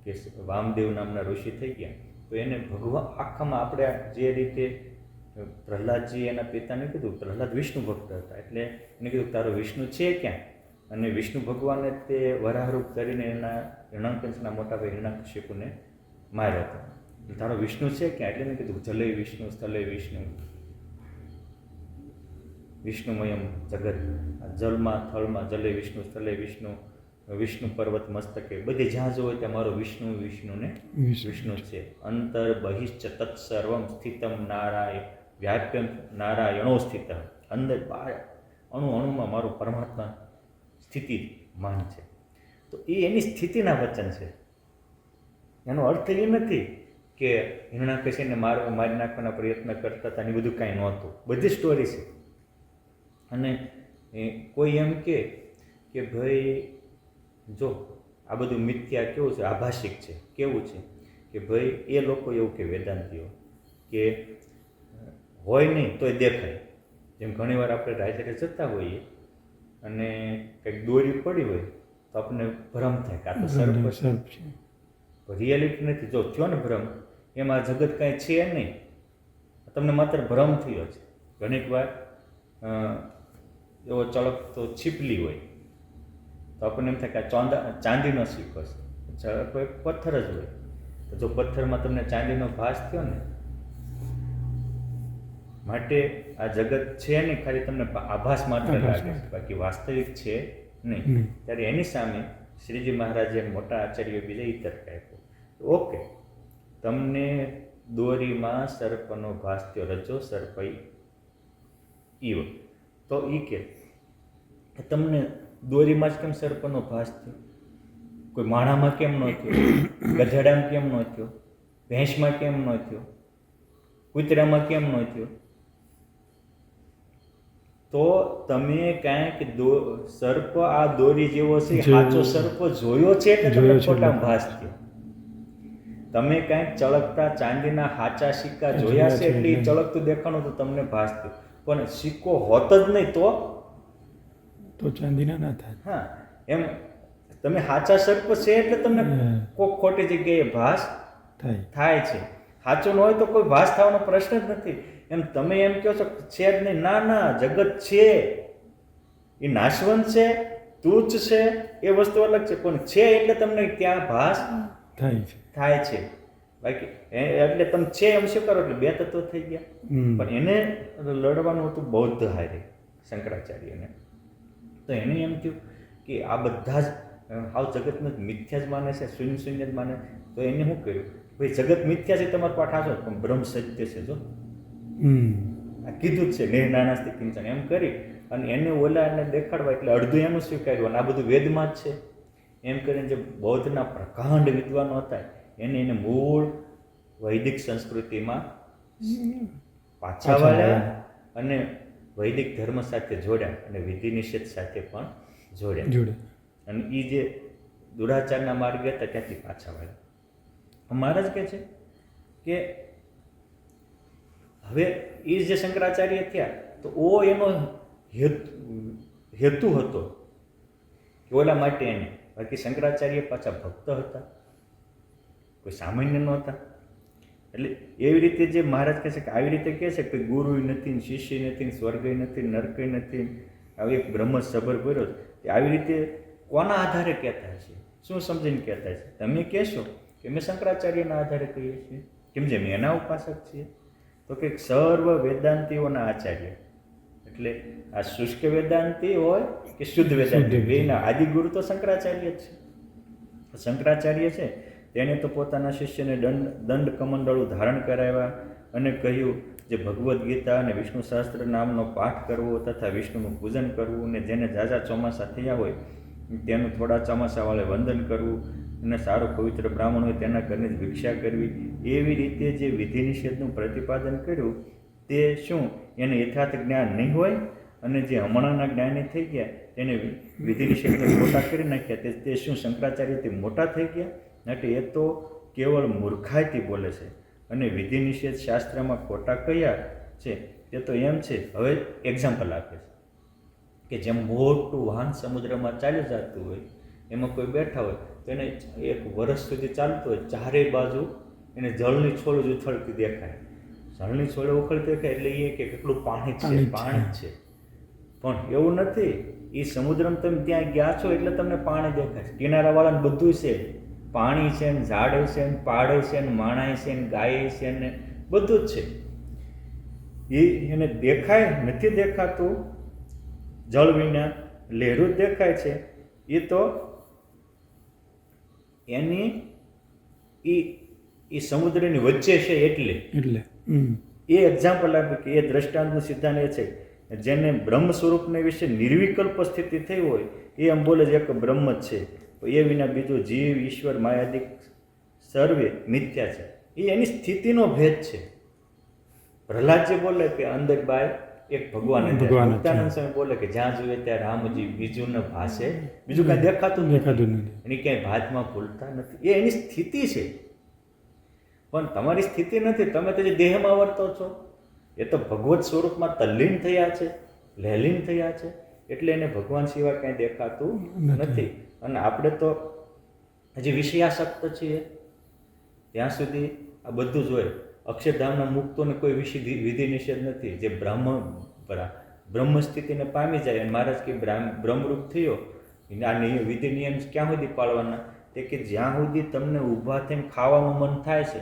કે વામદેવ નામના ઋષિ થઈ ગયા તો એને ભગવાન આખામાં આપણે જે રીતે પ્રહલાદજી એના પિતાને કીધું, પ્રહલાદ વિષ્ણુ ભક્ત હતા એટલે એને કીધું તારો વિષ્ણુ છે ક્યાં? અને વિષ્ણુ ભગવાને તે વરાહરૂપ કરીને એના હિરણ્યકંશના મોટા ભાઈ હિરણ્યકશિપુને માર્યો હતો. તારો વિષ્ણુ છે ક્યાં? એટલે એને કીધું જલે વિષ્ણુ સ્થલે વિષ્ણુ વિષ્ણુમયમ જગત. જલમાં થળમાં જલે વિષ્ણુ સ્થલે વિષ્ણુ, વિષ્ણુ પર્વત મસ્તકે, બધી જ્યાં જો હોય ત્યાં મારો વિષ્ણુને વિષ્ણુ છે. અંતર બહિશ્ચ તત્સર્વમ સ્થિતમ નારાયણ વ્યાપ્યમ નારાયણો સ્થિત. અંદર બહાર અણુમાં મારું પરમાત્મા સ્થિતિમાન છે. તો એ એની સ્થિતિના વચન છે. એનો અર્થ એ નથી કે હિરણ્યકશિપુને મારી નાખવાના પ્રયત્ન કરતા હતા ને બધું કાંઈ નહોતું. બધી સ્ટોરી છે. અને કોઈ એમ કે ભાઈ જો આ બધું મિથ્યા કેવું છે, આભાષિક છે, કેવું છે કે ભાઈ એ લોકો એવું કે વેદાંતિઓ કે હોય નહીં તોય દેખાય. જેમ ઘણીવાર આપણે રાત્રે જતા હોઈએ અને કંઈક દોરી પડી હોય તો આપણને ભ્રમ થાય કે આ તો સર્પ છે, રિયાલિટી નથી. જો થયો ને ભ્રમ, એમાં જગત કાંઈ છે નહીં, તમને માત્ર ભ્રમ થયો છે. ઘણીક વાર એવો ચળકતો છીપલી હોય તો આપણને એમ થાય કે આ ચાંદીનો સિક્કો છે, કોઈ પથ્થર જ હોય. તો જો પથ્થરમાં તમને ચાંદીનો ભાસ થયો ને, માટે આ જગત છે નહીં, ખાલી તમને આભાસ માત્ર આભાસ લાગે છે, માત્ર. બાકી વાસ્તવિક છે નહીં. નહીં. ત્યારે એની સામે શ્રીજી મહારાજે મોટા આચાર્ય બીજા ઈ તર્ક આપ્યો. ઓકે, તમને દોરીમાં સર્પનો ભાસ થયો, રજો સર્પઈ ઈવ, તો ઈ કે તમને દોરીમાં જ કેમ સર્પનો ભાસ થયો? કોઈ માણામાં કેમ ન થયો? ગધેડામાં કેમ ન થયો? ભેંસમાં કેમ ન થયો? કૂતરામાં કેમ ન થયો? તો તમે કાંઈક સર્પ આ દોરી જેવો છે, સાચો સર્પ જોયો છે એટલે તમને ખોટા ભાસ થયો. તમે કાંઈક ચળકતા ચાંદીના હાચા સિક્કા જોયા છે એટલે એ ચળકતું દેખાણું તો તમને ભાસ થયો. પણ સિક્કો હોત જ નહીં તો ચાંદીના ના થાય. હા, એમ તમે હાચા સર્પ છે એટલે તમને કોઈ ખોટી જગ્યાએ ભાસ થાય છે. સાચું ન હોય તો કોઈ ભાસ થવાનો પ્રશ્ન જ નથી. એમ તમે એમ કહો છો છે જ નહીં, ના ના, જગત છે, એ નાશવંત છે, તુચ્છ છે, એ વસ્તુ અલગ છે, પણ છે એટલે તમને ત્યાં ભાસ થાય છે. બાકી એટલે તમે છે એમ શું કરો એટલે બે તત્વો થઈ ગયા. પણ એને લડવાનું હતું બૌદ્ધ હારે શંકરાચાર્યને. તો એને એમ થયું કે આ બધા જ હાવ જગતને મિથ્યા જ માને છે, શૂન્ય જ માને. તો એને શું કર્યું, ભાઈ જગત મિથ્યા છે તમારો પાઠ આશો, પણ બ્રહ્મ સત્ય છે. જો આ કીધું જ છે, નિર્નાનાસ્તિ કિંચન એમ કરી અને એને ઓલાને દેખાડવા એટલે અડધું એનું સ્વીકાર્યું. અને આ બધું વેદમાં જ છે એમ કરીને જે બૌદ્ધના પ્રકાંડ વિદ્વાનો હતા એને મૂળ વૈદિક સંસ્કૃતિમાં પાછા વાળ્યા અને વૈદિક ધર્મ સાથે જોડ્યા અને વિધિ નિષેધ સાથે પણ જોડ્યા. અને એ જે દુરાચારના માર્ગે હતા ત્યાંથી પાછા વાળ્યા. મહારાજ કહે છે કે હવે એ જે શંકરાચાર્ય થયા તો એનો હેતુ હતો કે ઓલા માટે એને, બાકી શંકરાચાર્ય પાછા ભક્ત હતા, કોઈ સામાન્ય નહોતા. એટલે એવી રીતે જે મહારાજ કહે છે કે આવી રીતે કહે છે કે ગુરુ નથી, શિષ્ય નથી, સ્વર્ગય નથી, નરકય નથી, આવી એક બ્રહ્મ સબર કર્યો છે. આવી રીતે કોના આધારે કહેતા છે? શું સમજીને કહેતા છે? તમે કહેશો કે અમે શંકરાચાર્યના આધારે કહીએ છીએ, કેમ જે અમે એના ઉપાસક છીએ. તો કે સર્વ વેદાંતિઓના આચાર્ય, એટલે આ શુષ્ક વેદાંતિ હોય કે શુદ્ધ વેદાંતિ, બેના આદિગુરુ તો શંકરાચાર્ય જ છે. શંકરાચાર્ય છે તેણે તો પોતાના શિષ્યને દંડ કમંડળું ધારણ કરાવ્યા અને કહ્યું જે ભગવદ્ ગીતા અને વિષ્ણુ શાસ્ત્ર નામનો પાઠ કરવો તથા વિષ્ણુનું પૂજન કરવું, અને જેને ઝાઝા ચોમાસા થયા હોય તેનું થોડા ચોમાસા વાળે વંદન કરવું, અને સારો પવિત્ર બ્રાહ્મણ હોય તેના ઘરને જ ભિક્ષા કરવી. એવી રીતે જે વિધિ નિષેધનું પ્રતિપાદન કર્યું તે શું એને યથાર્થ જ્ઞાન નહીં હોય? અને જે હમણાંના જ્ઞાની થઈ ગયા તેને વિધિ નિષેધને ખોટા કરી નાખ્યા, તે શું શંકરાચાર્યથી મોટા થઈ ગયા? એટલે એ તો કેવળ મૂર્ખાઈથી બોલે છે. અને વિધિ નિષેધ શાસ્ત્રમાં ખોટા કયા છે તે તો એમ છે. હવે એક્ઝામ્પલ આપે છે કે જેમ મોટું વાહન સમુદ્રમાં ચાલ્યું જતું હોય, એમાં કોઈ બેઠા હોય તો એને એક વર્ષ સુધી ચાલતું હોય, ચારેય બાજુ એને જળની છોડ જ ઉથળતી દેખાય. જળની છોડ ઉખળતી દેખાય એટલે એ કે કેટલું પાણી છે, પાણી જ છે. પણ એવું નથી. એ સમુદ્રમાં તમે ત્યાં ગયા છો એટલે તમને પાણી દેખાય. કિનારાવાળાને બધું છે, પાણી છે ને, ઝાડ છે ને, પાડ છે ને, માણાય છે ને, ગાય છે ને, બધું જ છે. એ એને દેખાય નથી દેખાતું, જળ વિના લહેરું જ દેખાય છે. એ તો એની એ સમુદ્રની વચ્ચે છે એટલે એ એક્ઝામ્પલ આપ્યું કે એ દ્રષ્ટાંતનું સિદ્ધાંત એ છે જેને બ્રહ્મ સ્વરૂપને વિશે નિર્વિકલ્પ સ્થિતિ થઈ હોય એ એમ બોલે છે કે બ્રહ્મ જ છે, એ વિના બીજું જીવ ઈશ્વર માયાદિક સર્વે મિથ્યા છે. એ એની સ્થિતિનો ભેદ છે. પ્રહલાદજી બોલે કે અંદર બાય એક ભગવાન, મુક્તાનંદ સ્વામી બોલે કે જ્યાં જોઈએ ત્યાં રામજી, બીજું ને ભાષે, બીજું કાંઈ દેખાતું નથી, એની ક્યાંય ભાતમાં ભૂલતા નથી. એ એની સ્થિતિ છે. પણ તમારી સ્થિતિ નથી, તમે તો જે દેહમાં વર્તો છો એ તો ભગવત સ્વરૂપમાં તલ્લીન થયા છે, લેલીન થયા છે, એટલે એને ભગવાન સિવાય કાંઈ દેખાતું નથી. અને આપણે તો હજી વિષયાસક્ત છીએ. ત્યાં સુધી આ બધું જ હોય. અક્ષરધામના મુક્તોને કોઈ વિધિ નિષેધ નથી. જે બ્રહ્મ સ્થિતિને પામી જાય અને મહારાજ કે બ્રહ્મરૂપ થયો, આ વિધિ નિયમ ક્યાં સુધી પાળવાના? તે કે જ્યાં સુધી તમને ઊભા થઈને ખાવાનું મન થાય છે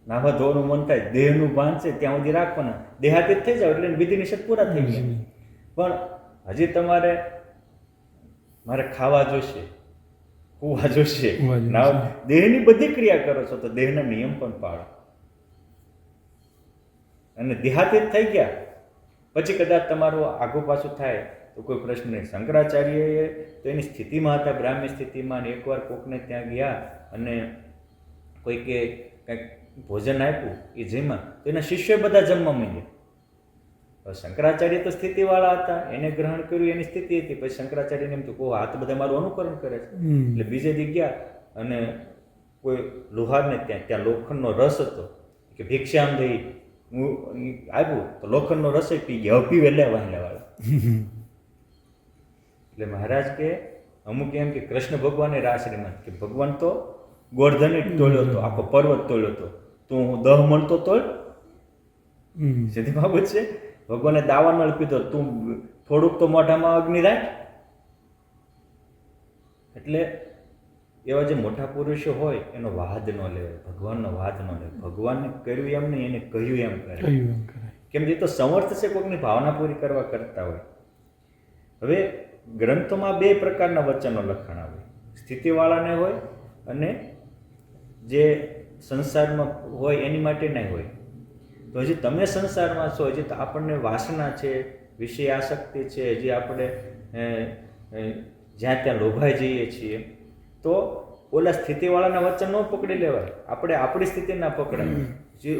નાહવા ધોવાનું મન થાય, દેહનું ભાન છે ત્યાં સુધી રાખવાના, દેહાતીત થઈ જાવ એટલે વિધિ નિષેધ પૂરા થઈ ગયા. પણ હજી તમારે મારે ખાવા જોશે, કૂવા જોશે, દેહની બધી ક્રિયા કરો છો તો દેહના નિયમ પણ પાળો. અને દેહાતીત થઈ ગયા પછી કદાચ તમારું આગુ પાછું થાય તો કોઈ પ્રશ્ન નહીં. શંકરાચાર્યએ તો એની સ્થિતિમાં હતા, બ્રાહ્મ્ય સ્થિતિમાં, અને એકવાર કોકને ત્યાં ગયા અને કોઈકે કંઈક ભોજન આપ્યું એ જમ્યા તો એના શિષ્યો બધા જમવા માંડ્યા. શંકરાચાર્ય તો સ્થિતિવાળા હતા, એને ગ્રહણ કર્યું, એની સ્થિતિ હતી. પછી શંકરાચાર્યને એમ તો કહો આ તો બધા મારું અનુકરણ કરે છે. એટલે બીજે દી ગયા અને કોઈ લુહારને ત્યાં લોખંડનો રસ હતો કે ભિક્ષામ દઈ આવ્યું તો લોખંડનો રસ પી ગયા, હવે પીવે લે વાળા. એટલે મહારાજ કે અમુક એમ કે કૃષ્ણ ભગવાને રાસરીમાં કે ભગવાન તો ગોર્ધને તોડ્યો હતો, આખો પર્વત તોડ્યો હતો, તું 10 મણ તો તોડ. સીધી બાબત છે. ભગવાને દાવાનો પીધો, તું થોડુંક તો મોઢામાં અગ્નિ રાખ. એટલે એવા જે મોટા પુરુષો હોય એનો વાદ ન લેવાય, ભગવાનનો વાદ ન લેવાય. ભગવાનને કર્યું એમ નહીં, એને કહ્યું એમ કરે. કેમ જે તો સમર્થ છે કોઈકની ભાવના પૂરી કરવા કરતા હોય. હવે ગ્રંથોમાં 2 પ્રકારના વચનો લખાણા હોય, સ્થિતિવાળાને હોય અને જે સંસારમાં હોય એની માટે નહીં હોય. તો હજી તમે સંસારમાં છો, હજી તો આપણને વાસના છે, વિષય આસક્તિ છે, હજી આપણે જ્યાં ત્યાં લોભાઈ જઈએ છીએ, તો ઓલા સ્થિતિવાળાના વચન ન પકડી લેવાય, આપણે આપણી સ્થિતિ ના પકડાય. જે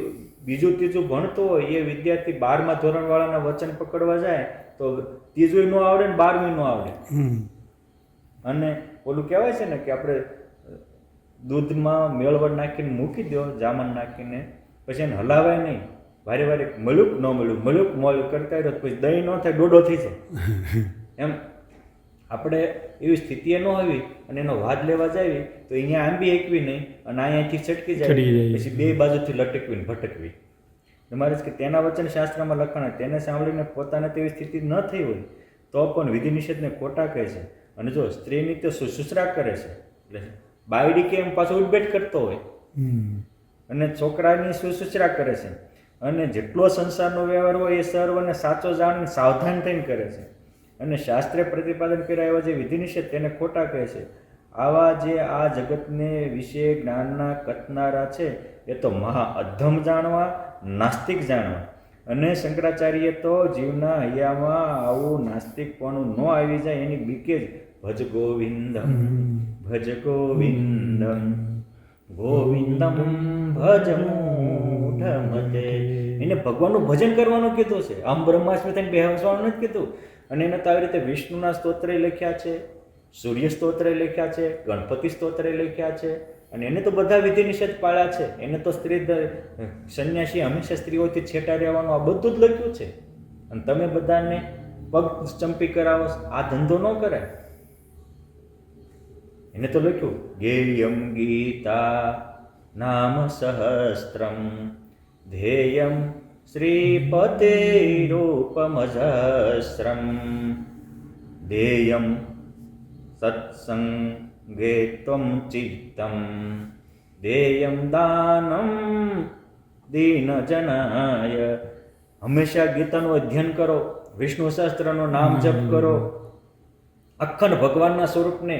બીજું ત્રીજું ભણતો હોય એ વિદ્યાર્થી 12મા ધોરણવાળાના વચન પકડવા જાય તો ત્રીજું ન આવડે ને 12મી ન આવડે. અને ઓલું કહેવાય છે ને કે આપણે દૂધમાં મેળવડ નાખીને મૂકી દો, જામન નાખીને, પછી એને હલાવાય નહીં, વારે વારે મળ્યું ન મળ્યું, મળ્યું મળ્યું કરતા હોય તો પછી દહીં ન થાય, ડોડો થઈ જાય. એમ આપણે એવી સ્થિતિએ ન હોવી અને એનો વાદ લેવા જાવી તો અહીંયા આંબી એકવી નહીં અને અહીંયાથી છટકી જાય, પછી 2 બાજુથી લટકવી ને ભટકવી. તમારે કે તેના વચન શાસ્ત્રમાં લખાણ, તેને સાંભળીને પોતાને તેવી સ્થિતિ ન થઈ હોય તો પણ વિધિ નિષેધને ખોટા કહે છે. અને જો સ્ત્રીની તો સુશ્રુષા કરે છે, એટલે બાયડી કે એમ પાછો ઉઠબેઠ કરતો હોય, અને છોકરાની સુશ્રુષા કરે છે, અને જેટલો સંસારનો વ્યવહાર હોય એ સર્વને સાચો જાણીને સાવધાન થઈને કરે છે. અને શાસ્ત્રે પ્રતિપાદન કર્યા એવા જે વિધિ નિષેધ તેને ખોટા કહે છે. આવા જે આ જગતને વિશે જ્ઞાનના કથનારા છે એ તો મહા અધમ જાણવા, નાસ્તિક જાણવા. અને શંકરાચાર્ય તો જીવના હૈયામાં આવું નાસ્તિકપણું ન આવી જાય એની બીકે જ ભજ ગોવિંદમ ભજ ગોવિંદમ ગોવિંદમ ભજ મૂઢમતે. એને ભગવાનનું ભજન કરવાનું કીધું છે, આમ બ્રહ્માસ્મિ થઈને બેસવાનું નથી કીધું. અને એને તો આવી રીતે વિષ્ણુના સ્તોત્રય લખ્યા છે, સૂર્ય સ્તોત્રય લખ્યા છે, ગણપતિ સ્તોત્રય લખ્યા છે, અને એને તો બધા વિધિ નિષેધ પાળ્યા છે. એને તો સ્ત્રી સંન્યાસી હંમેશા સ્ત્રીઓથી છેટા રહેવાનું આ બધું જ લખ્યું છે. અને તમે બધાને પગ ચંપી કરાવો, આ ધંધો ન કરાય. એને તો લખ્યું ગેયમ ગીતા નામ સહસ્ત્રમ ધ્યેયમ શ્રીપતે રૂપમજસ્રમ ધ્યેયમ સત્સંગે ત્વમ ચિત્તમ ધ્યેયમ દાનમ દીનજનાય. હંમેશા ગીતાનું અધ્યયન કરો, વિષ્ણુ સહસ્ત્રનો નામ જપ કરો, અખંડ ભગવાનના સ્વરૂપને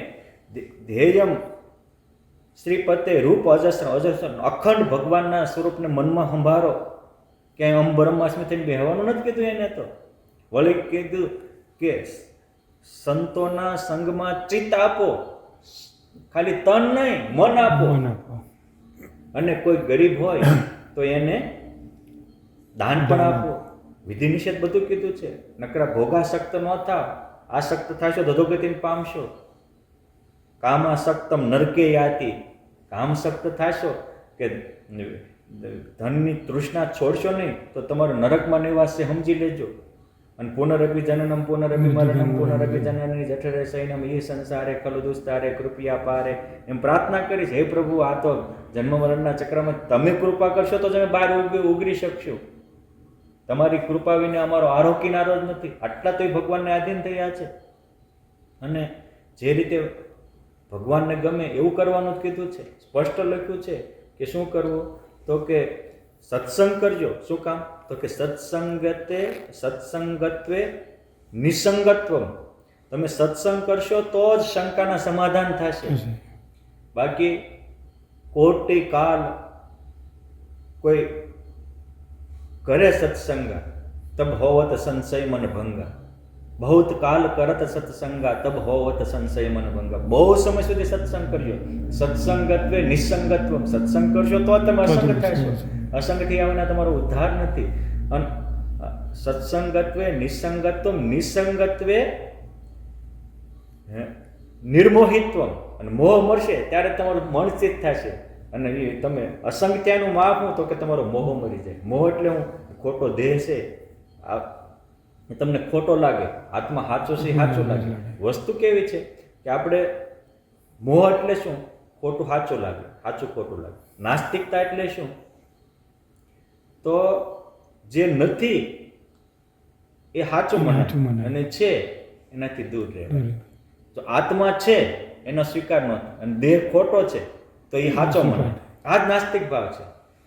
ધ્યેયમ શ્રીપતે રૂપ અજસ્ર અખંડ ભગવાનના સ્વરૂપને મનમાં સંભાળો. ક્યાંય આમ બ્રહ્માસ્મિ થઈને બેહવાનું નથી કીધું એને. તો વળી કીધું કે સંતોના સંગમાં ચિત્ત આપો, ખાલી તન નહીં મન આપો. અને કોઈ ગરીબ હોય તો એને દાન પણ આપો. વિધિ નિષેધ બધું કીધું છે. નકરા ભોગાસક્ત ન થાવ, આસક્ત થશો ધધોગતિને પામશો. કામાસક્તમ નરકે યાતિ, કામસક્ત થશો કે ધનની તૃષ્ણા છોડશો નહીં તો તમારો નરકમાં નિવાસ છે, સમજી લેજો. અને પુનરપી જનનમ પુનરપી મરણમ પુનરપી જનની જઠરે શયનમ એ સંસારે ખલુ દુસ્તારે કૃપયા પારે. એમ પ્રાર્થના કરીશ, હે પ્રભુ આ તો જન્મ મરણના ચક્રમાં તમે કૃપા કરશો તો તમે બહાર ઉગરી શકશો. તમારી કૃપા વિના અમારો આરો કિનારો જ નથી. આટલા તો ભગવાનને આધીન થયા છે. અને જે રીતે ભગવાનને ગમે એવું કરવાનું જ કીધું છે, સ્પષ્ટ લખ્યું છે કે શું કરવું. તો કે સત્સંગ કરજો. શું કામ? તો કે સત્સંગત્વે નિસંગત્વમ. તમે સત્સંગ કરશો તો જ શંકાના સમાધાન થશે. બાકી કોટી કાલ કોઈ કરે સત્સંગ તબ હોવત સંશય મન ભંગા. બહુત કાલ કરત સત્સંગા તબ હોવત સંશય મન ભંગા. બહુ સમય સુધી સત્સંગ કરજો. સત્સંગત્વે નિસંગત્વમ. સત્સંગ કરશો તો તમે અસંગ થશો. અસંગ થયા વિના તમારો ઉદ્ધાર નથી. અને સત્સંગત્વે નિસંગત્વમ. નિસંગત્વે નિર્મોહિત્વમ. અને મોહ મળશે ત્યારે તમારું મન સ્થિત થશે. અને એ તમે અસંગત્યાનું માપ હું તો કે તમારો મોહ મરી જાય. મોહ એટલે હું ખોટો દેહ છે, આ તમને ખોટો લાગે, આત્મા સાચો છે સાચું લાગે. વસ્તુ કેવી છે કે આપણે મોહ એટલે શું? ખોટું સાચું લાગે, સાચું ખોટું લાગે. નાસ્તિકતા એટલે શું? તો જે નથી એ સાચું મને અને છે એનાથી દૂર રહેવું. તો આત્મા છે એનો સ્વીકાર ન થાય અને દેહ ખોટો છે તો એ સાચો મનાય. આ જ નાસ્તિક ભાવ છે.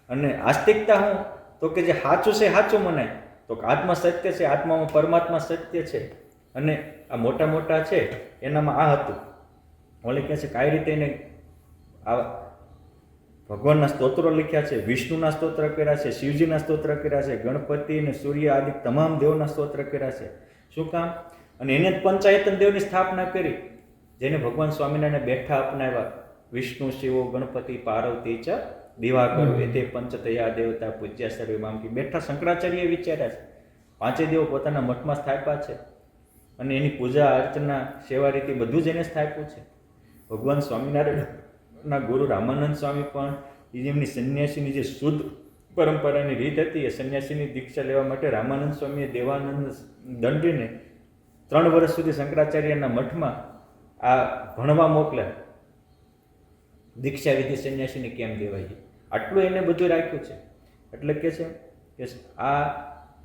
અને આસ્તિકતા હું? તો કે જે સાચું છે સાચું મનાય. તો આત્મા સત્ય છે, આત્મામાં પરમાત્મા સત્ય છે. અને આ મોટા મોટા છે એનામાં આ હતું. ઓલે કહે છે કઈ રીતે એને આ ભગવાનના સ્તોત્રો લખ્યા છે, વિષ્ણુના સ્તોત્ર કર્યા છે, શિવજીના સ્તોત્ર કર્યા છે, ગણપતિ અને સૂર્ય આદિ તમામ દેવોના સ્તોત્ર કર્યા છે. શું કામ? અને એને જ પંચાયતન દેવની સ્થાપના કરી, જેને ભગવાન સ્વામિનારાયણ બેઠા અપનાવ્યા. વિષ્ણુ, શિવો, ગણપતિ, પાર્વતી ચ દિવાકરો એ તે પંચતયા દેવતા પૂજ્યા સર્વે મામકી. બેઠા શંકરાચાર્ય વિચાર્યા છે. પાંચે દેવો પોતાના મઠમાં સ્થાપ્યા છે અને એની પૂજા અર્ચના સેવા રીતિ બધું જ એને સ્થાપ્યું છે. ભગવાન સ્વામિનારાયણના ગુરુ રામાનંદ સ્વામી પણ એમની સંન્યાસીની જે શુદ્ધ પરંપરાની રીત હતી એ સંન્યાસીની દીક્ષા લેવા માટે રામાનંદ સ્વામીએ દેવાનંદ દંડીને 3 વર્ષ સુધી શંકરાચાર્યના મઠમાં આ ભણવા મોકલ્યા. દીક્ષા વિધિ સંન્યાસીને કેમ દેવાય, આટલું એને બધું રાખ્યું છે. એટલે કે છે કે આ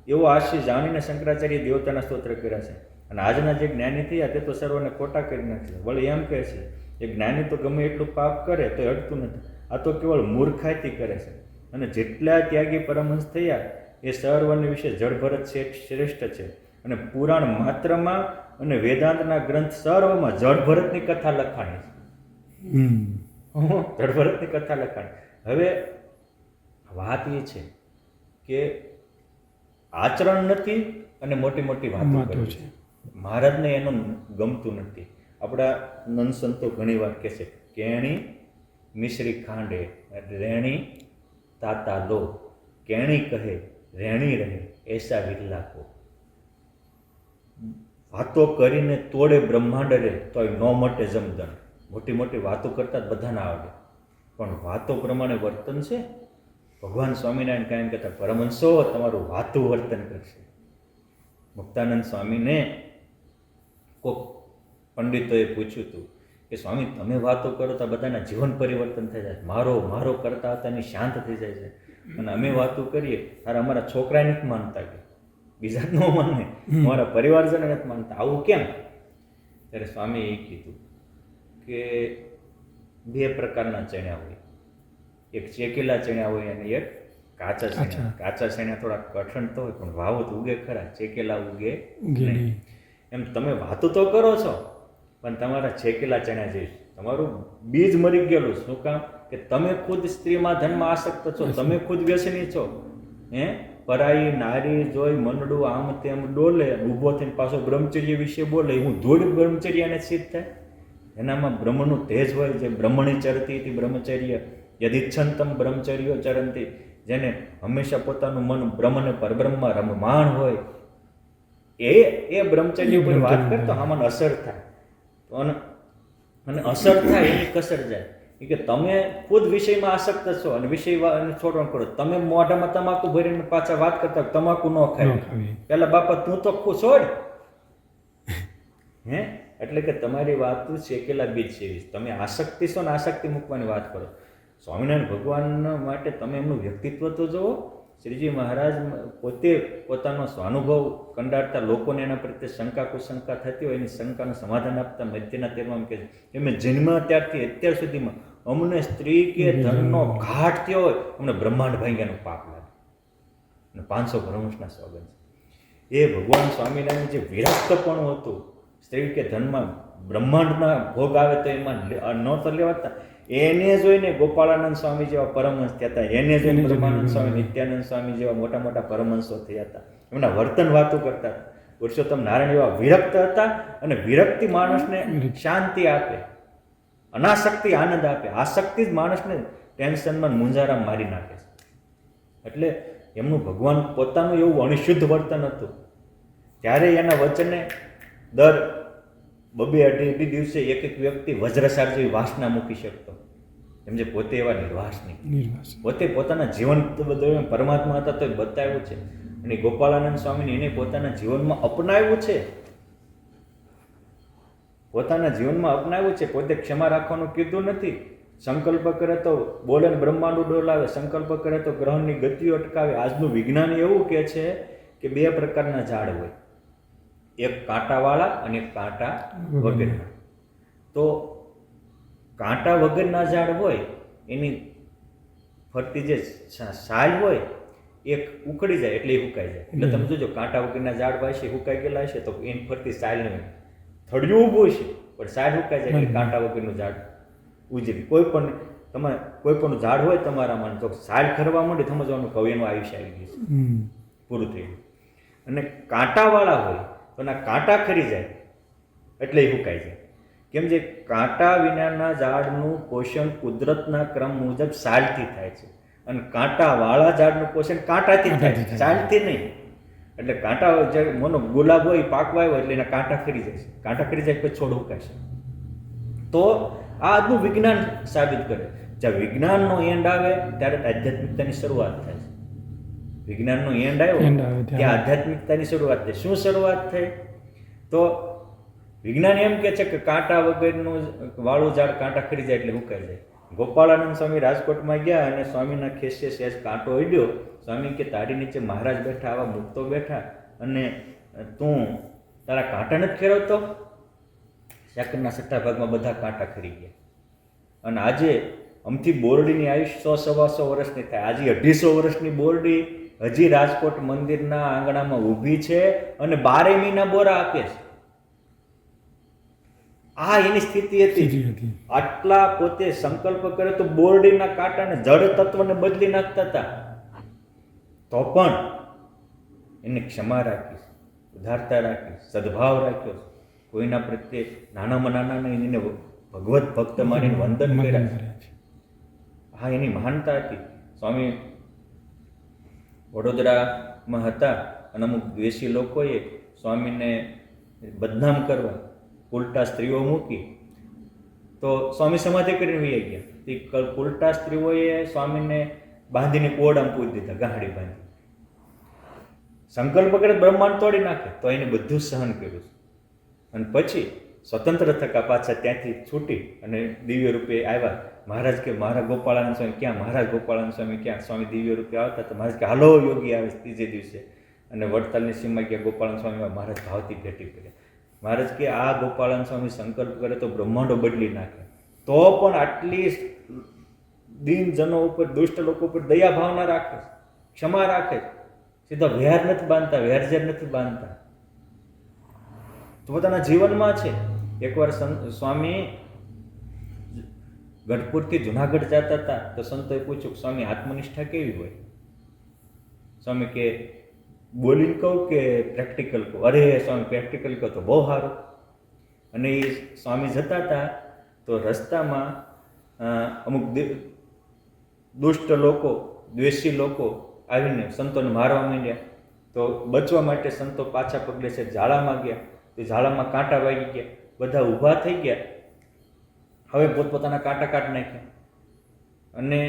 એવો આશીષ જાણીને શંકરાચાર્ય દેવતાના સ્તોત્ર કર્યા છે. અને આજના જે જ્ઞાની થયા તે તો સર્વને ખોટા કરી નાખશે. વળી એમ કહે છે એ જ્ઞાની તો ગમે એટલું પાપ કરે તો અડતું નથી, આ તો કેવળ મૂર્ખાઈથી કરે છે. અને જેટલા ત્યાગી પરમહંસ થયા એ સર્વને વિશે જળભરત શ્રેષ્ઠ છે. અને પુરાણ માત્રમાં અને વેદાંતના ગ્રંથ સર્વમાં જળભરતની કથા લખાણી છે. જળભરતની કથા લખાણી. હવે વાત એ છે કે આચરણ નથી અને મોટી મોટી વાતો છે. મહારાજને એનું ગમતું નથી. આપણા નંદ સંતો ઘણી વાર કહે છે કેણી મિશ્રી ખાંડે રેણી તાતા લો, કેણી કહે રેણી રહે એસા વિરલા કો. વાતો કરીને તોડે બ્રહ્માંડ રે તોય ન મટે જમદણ. મોટી મોટી વાતો કરતા જ બધાને આવડે, પણ વાતો પ્રમાણે વર્તન છે. ભગવાન સ્વામિનારાયણ કાયમ કહેતા પરમહંસો તમારું વાતું વર્તન કરશે. મુક્તાનંદ સ્વામીને કોઈક પંડિતોએ પૂછ્યું હતું કે સ્વામી તમે વાતો કરો તો બધાના જીવન પરિવર્તન થઈ જાય, મારો મારો કરતા હતા એની શાંત થઈ જાય છે. અને અમે વાતો કરીએ ત્યારે અમારા છોકરાને નથી માનતા, કે બીજા ન માને, અમારા પરિવારજનો નથી માનતા. આવું કેમ? ત્યારે સ્વામીએ એ કીધું કે 2 પ્રકારના ચણ્યા હોય, એક ચેકેલા ચણ્યા હોય અને એક કાચા ચણ્યા. કાચા ચણ્યા થોડા કઠણ તો હોય પણ વાવો તો ઉગે ખરા, ચેકેલા ઉગે નહીં. એમ તમે વાતો તો કરો છો પણ તમારા છેકેલા ચણ્યા જઈશ, તમારું બીજ મરી ગયેલું. શું કામ? કે તમે ખુદ સ્ત્રીમાં ધનમાં આસક્ત છો, તમે ખુદ વ્યસની છો. પરાઈ નારી જોઈ મનડું આમ તેમ ડોલે, ઊભો થઈને પાછો બ્રહ્મચર્ય વિશે બોલે. હું ધૂળ બ્રહ્મચર્યને સિદ્ધ થાય. એનામાં બ્રહ્મનું તેજ હોય, જે બ્રહ્મણી ચરતી હતી બ્રહ્મચર્ય યદિચ્છંતમ બ્રહ્મચર્યો ચરંતી. જેને હંમેશા પોતાનું મન બ્રહ્મને પરબ્રહ્મમાં રમમાણ હોય એ બ્રહ્મચર્ય ઉપર વાત કરતો આમાં અસર થાય. અને અસર થાય એની કસર જાય. કે તમે ખુદ વિષયમાં આસક્ત છો અને વિષય છોડવાનું કરો. તમે મોઢામાં તમાકુ ભરીને પાછા વાત કરતા તમાકુ ન ખાય. પેલા બાપા તું તો છોડ. એટલે કે તમારી વાત શેકેલા બીજ સેવી. તમે આસક્તિ છો ને આસક્તિ મૂકવાની વાત કરો. સ્વામિનારાયણ ભગવાન માટે તમે એમનું વ્યક્તિત્વ તો જુઓ. શ્રીજી મહારાજ પોતે પોતાનો સ્વાનુભવ કંડારતા લોકોને એના પ્રત્યે શંકા કુશંકા થતી હોય એની શંકાનું સમાધાન આપતા મધ્યના તેરમાં કહે છે કે મેં જન્મ ત્યારથી અત્યાર સુધીમાં અમને સ્ત્રી કે ધનનો ઘાટ થયો હોય અમને બ્રહ્માંડ ભાંગ્યાનું પાપ લાગે. અને 500 ભ્રમશના સોગંદ છે. એ ભગવાન સ્વામિનારાયણ જે વિરક્તપણું હતું, સ્ત્રી કે ધનમાં બ્રહ્માંડના ભોગ આવે તો એમાં નહોતા લેવાતા, એને જોઈને ગોપાળાનંદ સ્વામી જેવા પરમહંસ થયા હતા, એને જોઈને બ્રહ્માનંદ સ્વામી, નિત્યાનંદ સ્વામી જેવા મોટા મોટા પરમહંસો થયા હતા. એમના વર્તન વાતો કરતા હતા. પુરુષોત્તમ નારાયણ એવા વિરક્ત હતા, અને વિરક્તિ માણસને શાંતિ આપે, અનાસક્તિ આનંદ આપે. આસક્તિ જ માણસને ટેન્શનમાં મૂંઝારા મારી નાખે છે. એટલે એમનું ભગવાન પોતાનું એવું અણિશુદ્ધ વર્તન હતું, ત્યારે એના વચને દર 2-2.5 દિવસે એક વ્યક્તિ વજ્રસાર જેવી વાસના મૂકી શકતો, એમ જે પોતે એવા નિર્વાસ નહીં, પોતે પોતાના જીવન દરમિયાન પરમાત્મા હતા તો એ બતાવ્યું છે. અને ગોપાળાનંદ સ્વામીને એને પોતાના જીવનમાં અપનાવ્યું છે, પોતાના જીવનમાં અપનાવ્યું છે. પોતે ક્ષમા રાખવાનું કીધું નથી. સંકલ્પ કરે તો બોલે ને બ્રહ્માંડ ડોલાવે, સંકલ્પ કરે તો ગ્રહણની ગતિઓ અટકાવે. આજનું વિજ્ઞાન એવું કહે છે કે 2 પ્રકારના ઝાડ હોય, એક કાંટાવાળા અને એક કાંટા વગરના. તો કાંટા વગરના ઝાડ હોય એની ફરતી જે સાલ હોય એક ઉખડી જાય એટલે એ હુકાઈ જાય. એટલે તમે જોજો કાંટા વગરના ઝાડ વાશે હુકાઈ ગયેલા હશે તો એની ફરતી સાલ નહીં, થડિયું ઊભું છે પણ સાલ હુકાઈ જાય એટલે કાંટા વગરનું ઝાડ ઉજળી. કોઈ પણ ઝાડ હોય તમારામાં તો સાલ ખરવા માંડે સમજવાનું કહું એનું આયુષ્ય આવી ગયું છે, પૂરું થઈ ગયું. અને કાંટાવાળા હોય તો એના કાંટા ખરી જાય એટલે એ હુકાઈ જાય. કેમ જે કાંટા વિનાના ઝાડનું પોષણ કુદરતના ક્રમ મુજબ સાલથી થાય છે, અને કાંટાવાળા ઝાડનું પોષણ કાંટાથી થાય છે, સાલથી નહીં. એટલે કાંટા જે મોનો ગુલાબ હોય પાકવા આવ્યો એટલે એના કાંટા ખરી જાય છે, કાંટા ખરી જાય પછી છોડ ઉકાશે. તો આ આજનું વિજ્ઞાન સાબિત કરે. જ્યાં વિજ્ઞાનનો એન્ડ આવે ત્યારે આધ્યાત્મિકતાની શરૂઆત થાય છે. વિજ્ઞાનનો એન્ડ આવ્યો ત્યાં આધ્યાત્મિકતાની શરૂઆત થઈ. શું શરૂઆત થઈ? તો વિજ્ઞાન એમ કે છે કે કાંટા વગરનું વાળું ઝાડ કાંટા ખરી જાય એટલે ઉકાઈ જાય. ગોપાળાનંદ સ્વામી રાજકોટમાં ગયા અને સ્વામીના ખેસે સહેજ કાંટો અડ્યો. સ્વામી કે તારી નીચે મહારાજ બેઠા, આવા મુક્તો બેઠા, અને તું તારા કાંટા નથી ખેરવતો? સેકન્ડના 6 ભાગમાં બધા કાંટા ખરી ગયા. અને આજે અમથી બોરડીની આયુષ્ય 100-125 વર્ષની થાય. આજે 250 વર્ષની બોરડી હજી રાજકોટ મંદિરના આંગણામાં ઊભી છે અને 12 મહિના બોરા આપે છે. આ એની સ્થિતિ હતી. આટલા પોતે સંકલ્પ કરે તો બોરડીના કાંટાને જળ તત્વને બદલી નાખતા હતા, તો પણ એને ક્ષમા રાખી, ઉદારતા રાખી, સદભાવ રાખ્યો. કોઈના પ્રત્યે નાનામાં નાના એને ભગવત ભક્ત માનીને વંદન કર્યા. હા, એની મહાનતા હતી. સ્વામી વડોદરામાં હતા અને અમુક દ્વેષી લોકોએ સ્વામીને બદનામ કરવા ઉલટા સ્ત્રીઓ મૂકી તો સ્વામી સમાધિ કરીને વહી ગયા. ઉલટા સ્ત્રીઓએ સ્વામીને બાંધીને કોડામાં પૂરી દીધા, ગાંડી બાંધી. સંકલ્પ કરે બ્રહ્માંડ તોડી નાખે તો એને બધું સહન કર્યું છે. અને પછી સ્વતંત્ર થકા પાછા ત્યાંથી છૂટી અને દિવ્ય રૂપે આવ્યા. મહારાજ કે મારા ગોપાળાનંદ સ્વામી ક્યાં? મહારાજ ગોપાળાનંદ સ્વામી ક્યાં? સ્વામી દિવ્ય રૂપે આવતા તો મહારાજ કે હાલો યોગી આવે 3જે દિવસે. અને વડતાલની સીમમાં ગયા ગોપાળાનંદ સ્વામી, મહારાજ ભાવથી ભેટી પડ્યા. મહારાજ કે આ ગોપાળાનંદ સ્વામી સંકલ્પ કરે તો બ્રહ્માંડો બદલી નાખે, તો પણ આટલી દીનજનો ઉપર, દુષ્ટ લોકો ઉપર દયા ભાવના રાખે, ક્ષમા રાખે, સીધા વ્યાર નથી બાંધતા, વ્યારઝેર નથી બાંધતા. તો પોતાના જીવનમાં છે. એકવાર સ્વામી ગઢપુરથી જુનાગઢ જતા હતા તો સંતોએ પૂછ્યું કે સ્વામી આત્મનિષ્ઠા કેવી હોય? સ્વામી કે બોલીને કહું કે પ્રેક્ટિકલ કહું? અરે સ્વામી પ્રેક્ટિકલ કહો તો બહુ સારું. અને એ સ્વામી જતા હતા તો રસ્તામાં અમુક દુષ્ટ લોકો, દ્વેષી લોકો આવીને સંતોને મારવા માંડ્યા. તો બચવા માટે સંતો પાછા પગલે છે ઝાડામાં ગયા. તો ઝાડામાં કાંટા વાગી ગયા, બધા ઊભા થઈ ગયા. હવે પોતપોતાના કાંટા કાઢી નાખ્યા. અને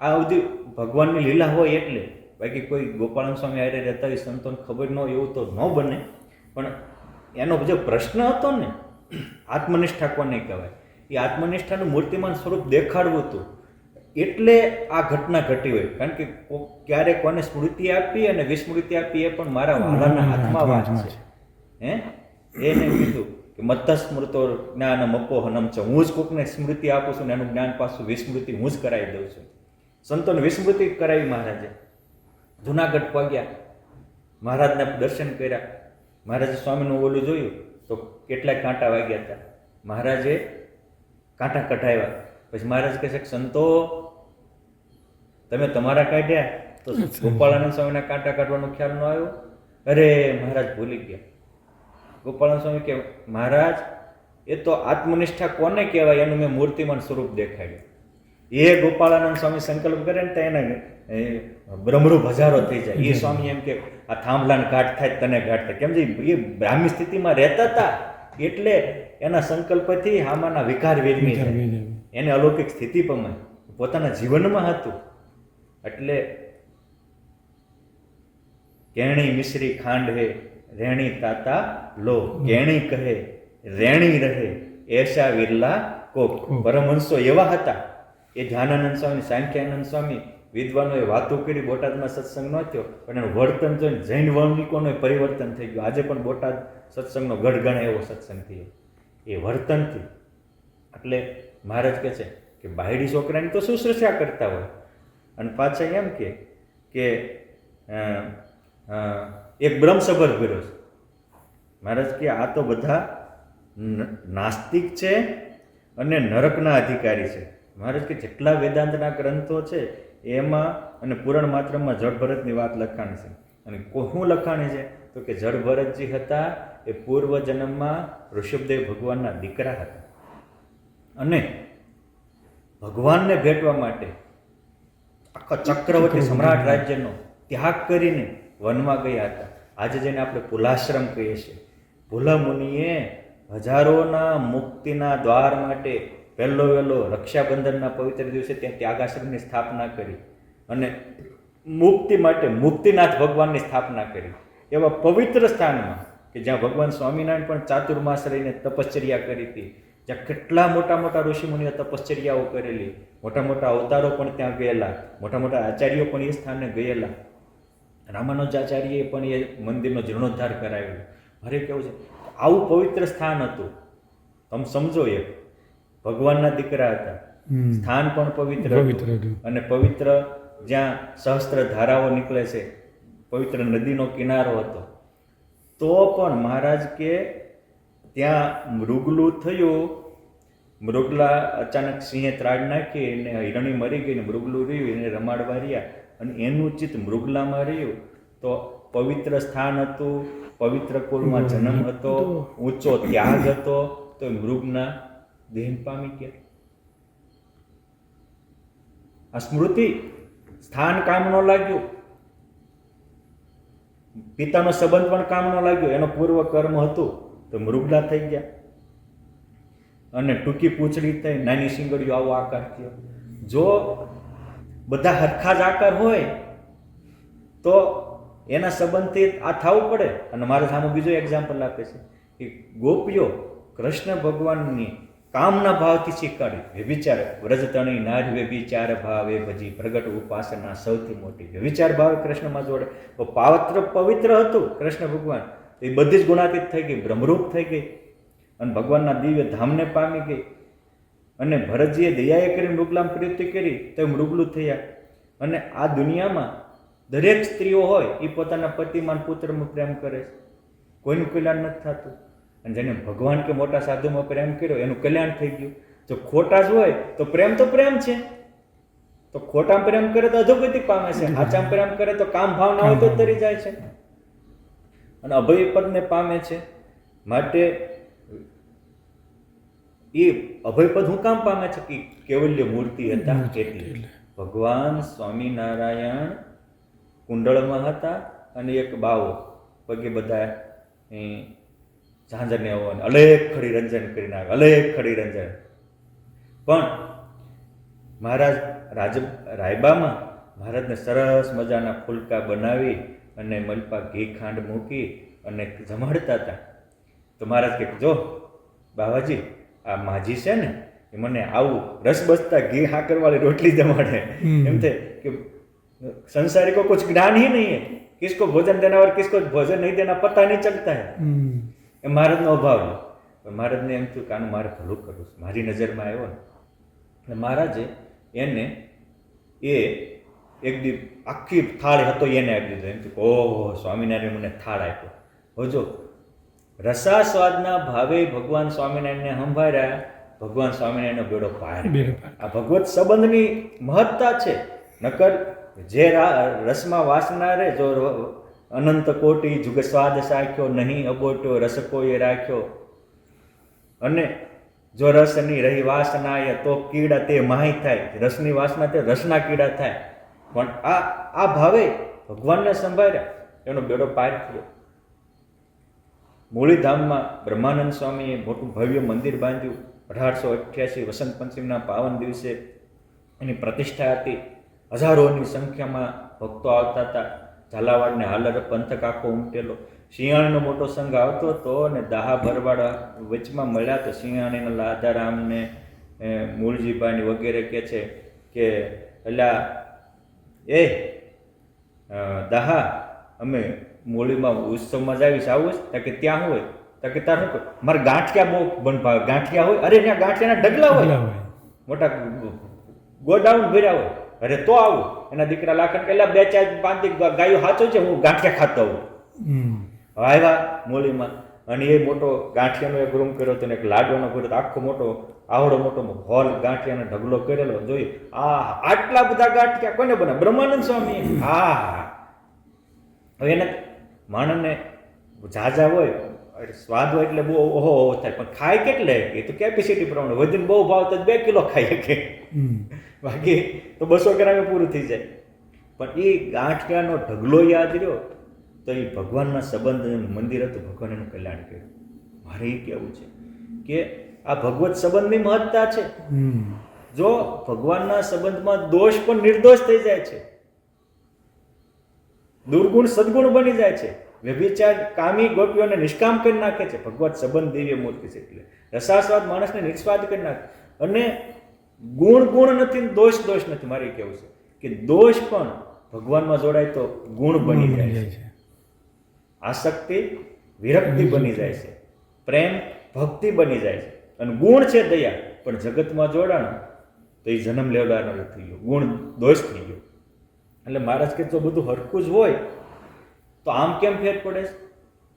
આ બધી ભગવાનની લીલા હોય એટલે, બાકી કોઈ ગોપાળાનંદ સ્વામી આરે રહેતા હોય સંતોને ખબર ન હોય એવું તો ન બને. પણ એનો જે પ્રશ્ન હતો ને, આત્મનિષ્ઠા કોને કહેવાય, એ આત્મનિષ્ઠાનું મૂર્તિમાન સ્વરૂપ દેખાડવું હતું. એટલે આ ઘટના ઘટી હોય. કારણ કે ક્યારે કોને સ્મૃતિ આપી અને વિસ્મૃતિ આપી એ પણ મારા વાલાના હાથમાં વાત છે. એને કીધું કે મત્ત સ્મૃતો જ્ઞાનમ અપોહનમ છે, હું જ કોકને સ્મૃતિ આપું છું ને એનું જ્ઞાન પાછું વિસ્મૃતિ હું જ કરાવી દઉં છું. સંતોને વિસ્મૃતિ કરાવી મહારાજે. જુનાગઢ પગ્યા, મહારાજને દર્શન કર્યા, મહારાજે સ્વામીનું ઓલું જોયું તો કેટલાય કાંટા વાગ્યા હતા. મહારાજે કાંટા કઢાવ્યા. પછી મહારાજ કહે છે કે સંતો તમે તમારા કાઢ્યા તો ગોપાળાનંદ સ્વામીના કાંટા કાઢવાનો ખ્યાલ ન આવ્યો? અરે મહારાજ ભૂલી ગયા. ગોપાળાનંદ સ્વામી કે મહારાજ એ તો આત્મનિષ્ઠા કોને કહેવાય એનું મેં મૂર્તિમાન સ્વરૂપ દેખાડ્યું. એ ગોપાળાનંદ સ્વામી સંકલ્પ કરે ને તો એને બ્રહ્મરૂપ હજારો થઈ જાય. એ સ્વામી એમ કે આ થાંભલાને ઘાટ થાય તને ઘાટ થાય. કેમ છે એ બ્રાહ્મી સ્થિતિમાં રહેતા હતા એટલે એના સંકલ્પથી આમાંના વિકાર વેદમી જાય, એને અલૌકિક સ્થિતિ પમાય, પોતાના જીવનમાં હતું. એટલે કેણી મિશ્રી ખાંડ હે રેણી તાતા લો, કેણી કહે રેણી રહે એશા વિરલા કોક. પરમહંસો એવા હતા. એ ધ્યાનાનંદ સ્વામી, સાંખ્યાનંદ સ્વામી વિદ્વાનોએ વાતો કરી, બોટાદમાં સત્સંગ ન થયો પણ એનું વર્તન જોઈને જૈન વણિકોનું પરિવર્તન થઈ ગયું. આજે પણ બોટાદ સત્સંગનો ગઢગણ એવો સત્સંગ થયો એ વર્તનથી. એટલે મહારાજ કહે છે કે બાયડી છોકરાની તો શુશ્રૂષા કરતા હોય અને પાછા એમ કે એક બ્રહ્મસભર ભર્યો છે. મહારાજ કે આ તો બધા નાસ્તિક છે અને નરકના અધિકારી છે. મહારાજ કે જેટલા વેદાંતના ગ્રંથો છે એમાં અને પુરાણ માત્રમાં જડ ભરતની વાત લખાણી છે. અને શું લખાણી છે તો કે જડ ભરતજી હતા એ પૂર્વ જન્મમાં ઋષભદેવ ભગવાનના દીકરા હતા અને ભગવાનને ભેટવા માટે આખા ચક્રવર્તી સમ્રાટ રાજ્યનો ત્યાગ કરીને વનમાં ગયા હતા. આજે જેને આપણે પુલાશ્રમ કહીએ છીએ, ભુલા મુનિએ હજારોના મુક્તિના દ્વાર માટે પહેલો વહેલો રક્ષાબંધનના પવિત્ર દિવસે ત્યાં ત્યાગાશ્રમની સ્થાપના કરી અને મુક્તિ માટે મુક્તિનાથ ભગવાનની સ્થાપના કરી. એવા પવિત્ર સ્થાનમાં કે જ્યાં ભગવાન સ્વામિનારાયણ પણ ચાતુર્માસ રહીને તપશ્ચર્યા કરી હતી, જ્યાં કેટલા મોટા મોટા ઋષિમુનિઓ તપશ્ચર્યાઓ કરેલી, મોટા મોટા અવતારો પણ ત્યાં ગયેલા, મોટા મોટા આચાર્યો પણ એ સ્થાને ગયેલા. રામાનુજાચાર્યએ પણ એ મંદિરનો જીર્ણોદ્ધાર કરાવેલો. મારે કેવું છે આવું પવિત્ર સ્થાન હતું. તમે સમજો, એક ભગવાનના દીકરા હતા, સ્થાન પણ પવિત્ર હતું અને પવિત્ર જ્યાં સહસ્ત્ર ધારાઓ નીકળે છે, પવિત્ર નદીનો કિનારો હતો. તો પણ મહારાજ કે ત્યાં મૃગલું થયું. મૃગલા અચાનક સિંહે ત્રાડ નાખી અને હિરણી મરી ગઈ ને મૃગલું રહ્યું, એને રમાડવા રહ્યા અને એનું ચિત્ત મૃગલામાં રહ્યું. તો પવિત્ર સ્થાન હતું, પવિત્ર કુળમાં જન્મ હતો, ઊંચો ત્યાગ હતો, તો મૃગના દેહ પામી ગયા. આ સ્મૃતિ સ્થાન કામ ન લાગ્યું, પિતાનો સંબંધ પણ કામ ન લાગ્યો, એનો પૂર્વ કર્મ હતું તો મૃગલા થઈ ગયા અને ટૂંકી પૂંછડી થઈ, નાની શિંગડીઓ આવો આકાર થયો. જો બધા હરખા જ આકાર હોય તો એના સંબંધથી આ થવું પડે. અને મારા સામે બીજો એક્ઝામ્પલ આપે છે કે ગોપીઓ કૃષ્ણ ભગવાનની કામના ભાવથી શીખવાડી. વ્યભિચાર વ્રજતણી નાજ વ્યભિચાર ભાવે ભજી પ્રગટ ઉપાસના સૌથી મોટી. વ્યભિચાર ભાવે કૃષ્ણમાં જોડે. તો પાત્ર પવિત્ર હતું કૃષ્ણ ભગવાન, એ બધી જ ગુણાતીત થઈ ગઈ, બ્રહ્મરૂપ થઈ ગઈ અને ભગવાનના દિવ્ય ધામને પામી ગઈ. અને ભરતજીએ દયાએ કરીને મૃગલામ પ્રીતિ કરી તો મૃગલું થયા. અને આ દુનિયામાં દરેક સ્ત્રીઓ હોય એ પોતાના પતિમાન પુત્રમાં પ્રેમ કરે છે, કોઈનું કલ્યાણ નથી થતું. અને જેને ભગવાન કે મોટા સાધુમાં પ્રેમ કર્યો એનું કલ્યાણ થઈ ગયું. જો ખોટા જ હોય તો પ્રેમ છે, તો ખોટા પ્રેમ કરે તો અધોગતિ પામે છે, સાચા પ્રેમ કરે તો કામ ભાવના હોય તો તરી જાય છે અને અભય પદને પામે છે. માટે એ અભયપદ હું કામ પામે છે કે કેવલ્ય મૂર્તિ હતા એટલી. ભગવાન સ્વામિનારાયણ કુંડળમાં હતા અને એક બાવો પગે બધા ઝાંઝરને આવવાનું અલેખ ખડી રંજન કરીને આવે, અલેખ ખડી રંજન. પણ મહારાજ રાયબામાં મહારાજને સરસ મજાના ફુલકા બનાવી અને મલપા ઘી ખાંડ મૂકી અને જમાડતા હતા. તો મહારાજ કે જો બાવાજી આ માજી છે ને એ મને આવું રસ બસતા ઘી હાકરવાળી રોટલી જમાડે. એમ થાય કે संसारी को कुछ ज्ञान ही नहीं है, किसको भोजन देना और किसको भोजन नहीं देना पता नहीं चलता है. એ મહારાજનો અભાવ લો. પણ મહારાજને એમ થયું કે આનું મારે ભલું કરવું છે, મારી નજરમાં આવ્યો ને. એટલે મહારાજે એને એ એક દી આખી થાળ હતો એને આપી દીધો. એમ થયું ઓહો સ્વામિનારાયણ મને થાળ આપ્યો. હવે જો રસાસ્વાદના ભાવે ભગવાન સ્વામિનારાયણને સંભાળ્યા, ભગવાન સ્વામિનારાયણનો બેડો પાર. આ ભગવત સંબંધની મહત્તા છે. નકર જે રસમાં વાસના રે, જો અનંત કોટી જુગ સ્વાદ સાખ્યો, નહીં અબોટ્યો રસ કોઈએ રાખ્યો. અને જો રસની રહી વાસના એ તો કીડા તે માહી થાય, રસની વાસના તે રસના કીડા થાય. પણ આ ભાવે ભગવાનને સંભાળ્યા, એનો બેડો પાર થયો. મૂળીધામમાં બ્રહ્માનંદ સ્વામીએ મોટું ભવ્ય મંદિર બાંધ્યું. 1888 વસંત પંચમીના પાવન દિવસે એની પ્રતિષ્ઠા હતી. હજારોની સંખ્યામાં ભક્તો આવતા હતા. ઝાલાવાડને હાલર પંથક આખો ઉમટેલો. સિંહાણીનો મોટો સંઘ આવતો હતો અને દાહા ભરવાડ વચમાં મળ્યા તો સિંહાણીના લાધારામને મૂળજીભાઈ વગેરે કહે છે કે એટલે એ દાહા અમે મૂળીમાં ઉત્સવમાં જાવીશ, આવું જ કે ત્યાં હોય તો કે તાર શું મારે ગાંઠિયા બહુ બનભાવે. ગાંઠિયા હોય, અરે ત્યાં ગાંઠિયાના ઢગલા હોય, મોટા ગોડાઉન ભર્યા હોય. અરે તો આવું. એના દીકરા લાખન કે 2-4-5 ગાયો સાચો છે, હું ગાંઠિયા ખાતો હોઉં. આવ્યા મૂળીમાં અને એ મોટો ગાંઠિયાનો એક રૂમ કર્યો હતો ને એક લાડવાનો કર્યો હતો. આખો મોટો આવડો મોટો હોલ ગાંઠિયાનો ઢગલો કરેલો. જોઈ આટલા બધા ગાંઠિયા કોને બના? બ્રહ્માનંદ સ્વામી. હવે એને માણસને ઝાઝા હોય, સ્વાદ હોય એટલે બહુ ઓહો થાય, પણ ખાય કેટલે એ તો કેપેસિટી પ્રમાણે. વધીને બહુ ભાવ તો 2 કિલો ખાઈ શકે, બાકી તો 200 ગ્રામે પૂરું થઈ જાય. પણ એ ગાંઠિયાનો ઢગલો યાદ રહ્યો તો એ ભગવાનના સંબંધ મંદિર હતું, ભગવાન એનું કલ્યાણ કર્યું. મારે એ કહેવું છે કે આ ભગવત સંબંધની મહત્તા છે. જો ભગવાનના સંબંધમાં દોષ પણ નિર્દોષ થઈ જાય છે, દુર્ગુણ સદગુણ બની જાય છે. વ્યભિચાર કામી ગોપીઓને નિષ્કામ કરી નાખે છે. ભગવત સંબંધ દિવ્ય મૂર્તિ છે. એટલે રસાસ્વાદ માણસને નિસ્વાદ કરી નાખે. અને ગુણ નથી, દોષ નથી. મારે કેવું છે કે દોષ પણ ભગવાનમાં જોડાય તો ગુણ બની જાય છે. આસક્તિ વિરક્તિ બની જાય છે. પ્રેમ ભક્તિ બની જાય છે. અને ગુણ છે દયા, પણ જગતમાં જોડાણો તો એ જન્મ લેવડાનો થઈ ગયો, ગુણ દોષ થઈ ગયો. એટલે મહારાજ કે જો બધું હરખું જ હોય તો આમ કેમ ફેર પડે છે?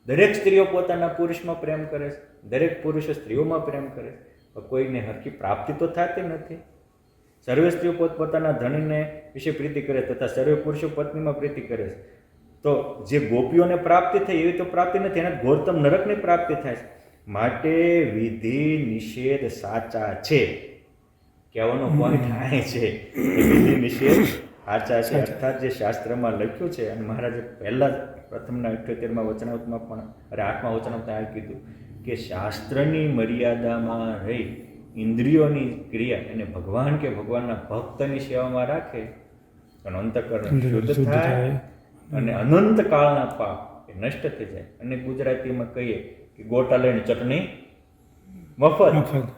દરેક સ્ત્રીઓ પોતાના પુરુષમાં પ્રેમ કરે છે, દરેક પુરુષો સ્ત્રીઓમાં પ્રેમ કરે છે, કોઈને હરખી પ્રાપ્તિ તો થતી નથી. સર્વે સ્ત્રીઓ પોતપોતાના ધણીને વિશે પ્રીતિ કરે તથા સર્વે પુરુષો પત્નીમાં પ્રીતિ કરે છે. તો જે ગોપીઓને પ્રાપ્તિ થઈ એવી તો પ્રાપ્તિ નથી, એને ગોરતમ નરકની પ્રાપ્તિ થાય છે. માટે વિધિ નિષેધ સાચા છે. કહેવાનો પોઈન્ટ આ છે, વિધિ નિષેધ સાચા છે. અર્થાત જે શાસ્ત્રમાં લખ્યું છે, અને મહારાજે પહેલા જ પ્રથમના 78માં વચનાવતમાં પણ 8મા વચનાવતમાં આ કીધું કે શાસ્ત્રની મર્યાદામાં રહી ઇન્દ્રિયોની ક્રિયા અને ભગવાન કે ભગવાનના ભક્તની સેવામાં રાખે અને અંતઃકરણ શુદ્ધ થાય અને અનંત કાળના પાપ એ નષ્ટ થઈ જાય. અને ગુજરાતીમાં કહીએ કે ગોટા લઈને ચટણી મફત.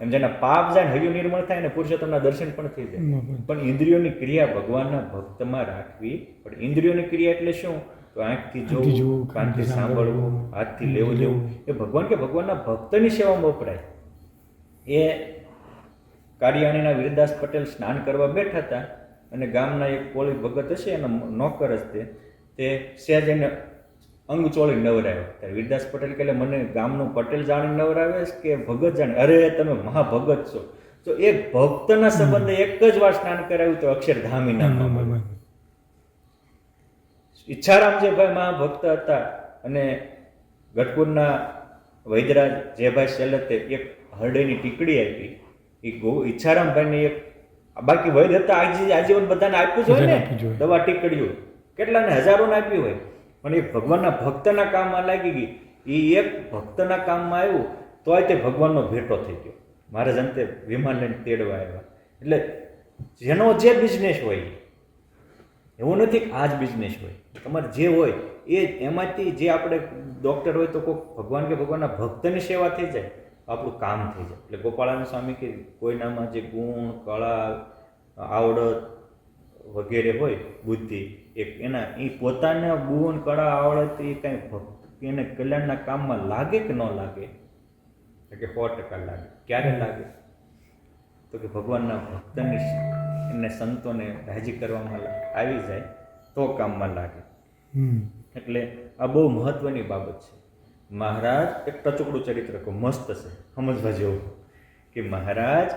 એમ જેના પાપ જાય હૈયું નિર્મળ થાય અને પુરુષોત્તમના દર્શન પણ થઈ જાય. પણ ઇન્દ્રિયોની ક્રિયા ભગવાનના ભક્તમાં રાખવી પડે. ઇન્દ્રિયોની ક્રિયા એટલે શું? તો આંખથી જોવું, કાનથી સાંભળવું, હાથથી લેવું દેવું, એ ભગવાન કે ભગવાનના ભક્તની સેવામાં વપરાય. એ કાળિયાણીના વીરદાસ પટેલ સ્નાન કરવા બેઠા હતા અને ગામના એક કોળી ભગત હશે, એનો નોકર જ તે સહેજ એને અંગ ચોળી નવરાવ્યો. ત્યારે વીરદાસ પટેલ કહે મને ગામનો પટેલ જાણી નવરાવે કે ભગત જાણે? અરે તમે મહાભગત છો. તો એક ભક્તના સંબંધે એક જ વાર સ્નાન કરાવ્યું તો અક્ષરધામી નામ. ઈચ્છારામજીભાઈ મહાભક્ત હતા અને ગઢપુરના વૈદરાજ જેભાઈ સેલતે એક હરડેની ટીકડી આપી. એ ઈચ્છારામભાઈને એક, બાકી વૈદ હતા આજીવન બધાને આપ્યું જ હોય ને દવા ટીકડીઓ, કેટલાને હજારોને આપ્યું હોય, પણ એ ભગવાનના ભક્તના કામમાં લાગી ગઈ. એ એક ભક્તના કામમાં આવ્યું તોય તે ભગવાનનો ભેટો થઈ ગયો. મહારાજ અંતે વિમાન લઈને તેડવા આવ્યા. એટલે જેનો જે બિઝનેસ હોય, એવું નથી કે આ જ બિઝનેસ હોય, તમારે જે હોય એ એમાંથી જે આપણે ડૉક્ટર હોય તો કોઈ ભગવાન કે ભગવાનના ભક્તની સેવા થઈ જાય, આપણું કામ થઈ જાય. એટલે ગોપાળાનંદ સ્વામી કે કોઈનામાં જે ગુણ, કળા, આવડત વગેરે હોય, બુદ્ધિ, એક એના એ પોતાના ગુણ, કળા, આવડત એ કાંઈ એને કલ્યાણના કામમાં લાગે કે ન લાગે, તો કે 100% લાગે. ક્યારે લાગે? તો કે ભગવાનના ભક્તની એને સંતોને રાજી કરવામાં આવી જાય તો કામમાં લાગે. એટલે આ બહુ મહત્વની બાબત છે. મહારાજ એક ટચુકડું ચરિત્ર કહું, મસ્ત છે, સમજવા જેવું કે મહારાજ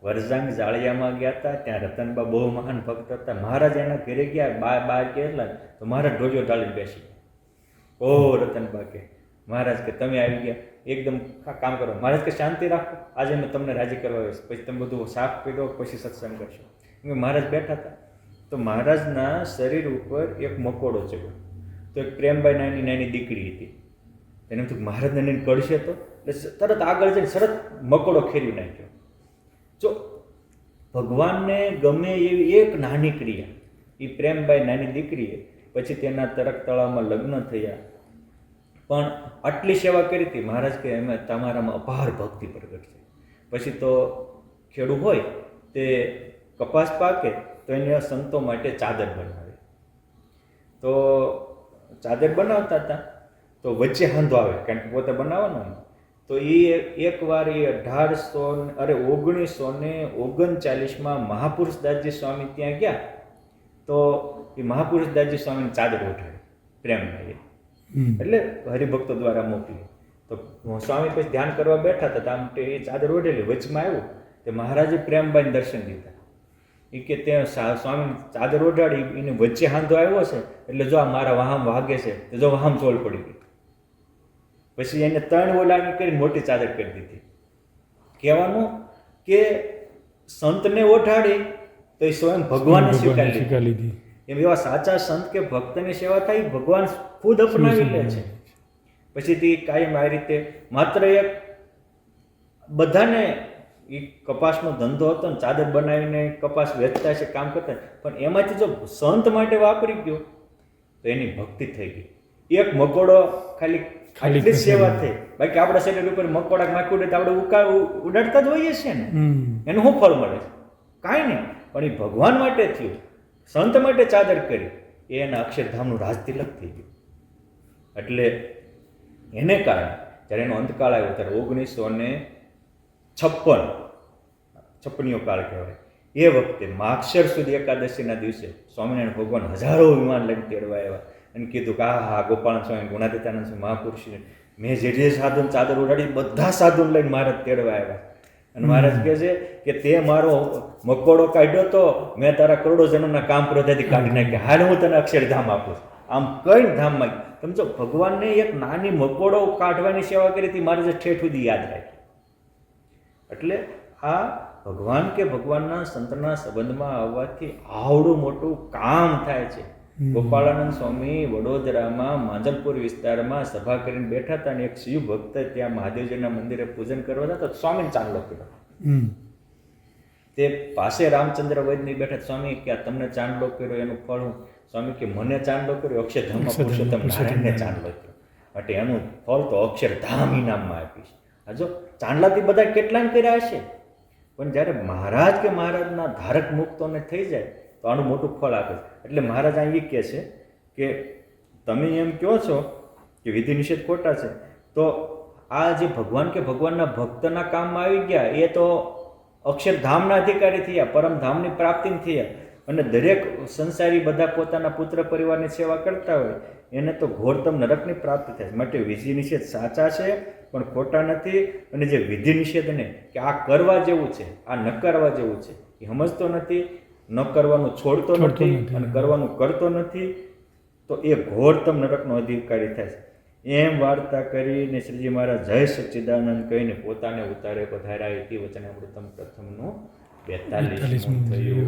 વરજાંગ જાળિયામાં ગયા હતા. ત્યાં રતનબા બહુ મહાન ભક્ત હતા. મહારાજ એના ઘરે ગયા, બાર કેટલા તો મહારાજ ઢોલિયો ઢાળીને બેસી ગયા. ઓ રતનબા કે મહારાજ કે તમે આવી ગયા, એકદમ કામ કરો. મહારાજ કે શાંતિ રાખો, આજે મેં તમને રાજી કરવા આવ્યો છું, પછી તમે બધું સાફ કરી દો, પછી સત્સંગ કરશો. મહારાજ બેઠા હતા તો મહારાજના શરીર ઉપર એક મકોડો ચડ્યો. તો એક પ્રેમબાઈ નાની નાની દીકરી હતી, તેને તો મહારાજને લઈને કળશે તો એટલે તરત આગળ જઈને સરસ મકોડો ખેરી નાખ્યો. જો ભગવાનને ગમે એવી એક નાની ક્રિયા, એ પ્રેમબાઈ નાની દીકરીએ પછી તેના તરક તળાવમાં લગ્ન થયા, પણ આટલી સેવા કરી હતી. મહારાજ કે એમાં તમારામાં અપાર ભક્તિ પ્રગટ છે. પછી તો ખેડૂ હોય તે કપાસ પાકે તો એને સંતો માટે ચાદર બનાવે. તો ચાદર બનાવતા હતા તો વચ્ચે હાંધો આવે, કારણ કે પોતે બનાવવાનો હોય. તો એ એકવાર એ 1939માં મહાપુરુષદાસજી સ્વામી ત્યાં ગયા. તો એ મહાપુરુષદાસજી સ્વામીની ચાદર ઉઠાડી પ્રેમભાઈએ, એટલે હરિભક્તો દ્વારા મોકલી. તો સ્વામી પછી ધ્યાન કરવા બેઠા હતા, આમ એ ચાદર ઓઢેલી વચમાં આવ્યું તે મહારાજે પ્રેમબાઈને દર્શન દીધા. એ કે ત્યાં સ્વામી ચાદર ઓઢાડી એને વચ્ચે હાંધો આવ્યો છે, એટલે જો આ મારા વાહમ વાગે છે, તો જો વાહમ ચોલ પડી ગઈ. પછી એને 3 ઓલાની કરીને મોટી ચાદર કરી દીધી. કહેવાનું કે સંતને ઓઢાડી તો એ સ્વયં ભગવાનને સ્વીકારી લીધી. એમ એવા સાચા સંત કે ભક્તની સેવા થાય ભગવાન ખુદ અપનાવી લે છે. પછી તે કાયમ આ રીતે માત્ર એક બધાને એ કપાસનો ધંધો હતો ને ચાદર બનાવીને કપાસ વેચતા છે, કામ કરતા, પણ એમાંથી જો સંત માટે વાપરી ગયો તો એની ભક્તિ થઈ ગઈ. એક મકોડો ખાલી આટલી સેવા થઈ. બાકી આપણા શરીર ઉપર મકોડા માખી ઉડે તો આપણે ઉડાડતા જ હોઈએ છીએ ને, એનું શું ફળ મળે છે? કાંઈ નહીં. પણ એ ભગવાન માટે થયું, સંત માટે ચાદર કરી, એ એના અક્ષરધામનું રાજતિલક થઈ ગયું. એટલે એને કારણે જ્યારે એનો અંતકાળ આવ્યો ત્યારે 1956 કાળ કહેવાય, એ વખતે માગશર સુધી એકાદશીના દિવસે સ્વામિનારાયણ ભગવાન હજારો વિમાન લઈને તેડવા આવ્યા અને કીધું કે હા ગોપાલ સ્વામી, ગુણાતીતાનંદ સ્વામી, મહાપુરુષ, મેં જે સાધુને ચાદર ઉડાડી બધા સાધુને લઈને મહારાજ તેડવા આવ્યા. અને મહારાજ કહે છે કે તે મારો મકોડો કાઢ્યો તો મેં તારા કરોડો જન્મના કામ ક્રોધાથી કાઢી નાખ્યા, હાલ હું તને અક્ષરધામ આપું છું. આમ કઈ ધામમાં સમજો ભગવાનને એક નાની મકોડો કાઢવાની સેવા કરી હતી, મહારાજે ઠેઠ સુધી યાદ રાખી. એટલે આ ભગવાન કે ભગવાનના સંતના સંબંધમાં આવવાથી આવડું મોટું કામ થાય છે. ગોપાળાનંદ સ્વામી વડોદરામાં માંજલપુર વિસ્તારમાં સભા કરીને બેઠા હતા અને એક શિવ ભક્ત ત્યાં મહાદેવજીના મંદિરે પૂજન કરવા હતા તો સ્વામીને ચાંદલો કર્યો. તે પાસે રામચંદ્ર વૈદની બેઠા. સ્વામી કે તમને ચાંદલો કર્યો એનું ફળ હું? સ્વામી કે મને ચાંદલો કર્યો અક્ષરધામમાં પુરુષોત્તમ નારાયણને ચાંદલો કર્યો, માટે એનું ફળ તો અક્ષરધામ ઇનામમાં આપીશ. હા, જો ચાંદલાથી બધા કેટલાને કર્યા હશે, પણ જ્યારે મહારાજ કે મહારાજના ધારક મુક્તોને થઈ જાય તો આનું મોટું ફળ આપે છે. એટલે મહારાજ અહીં એ કહે છે કે તમે એમ કહો છો કે વિધિ નિષેધ ખોટા છે, તો આ જે ભગવાન કે ભગવાનના ભક્તના કામમાં આવી ગયા એ તો અક્ષરધામના અધિકારી થયા, પરમધામની પ્રાપ્તિ થયા. અને દરેક સંસારી બધા પોતાના પુત્ર પરિવારની સેવા કરતા હોય એને તો ઘોરતમ નરકની પ્રાપ્તિ થાય. માટે વિધિ નિષેધ સાચા છે પણ ખોટા નથી. અને જે વિધિ નિષેધને કે આ કરવા જેવું છે, આ ન કરવા જેવું છે, એ સમજતો નથી, ન કરવાનું છોડતો નથી અને કરવાનું કરતો નથી, તો એ ઘોરતમ નરકનો અધિકારી થાય છે. એમ વાર્તા કરીને શ્રીજી મહારાજ જય સચ્ચિદાનંદ કહીને પોતાને ઉતારે પધાર્યા. ઇતિ વચનામૃતમ પ્રથમનું 42મું થયું.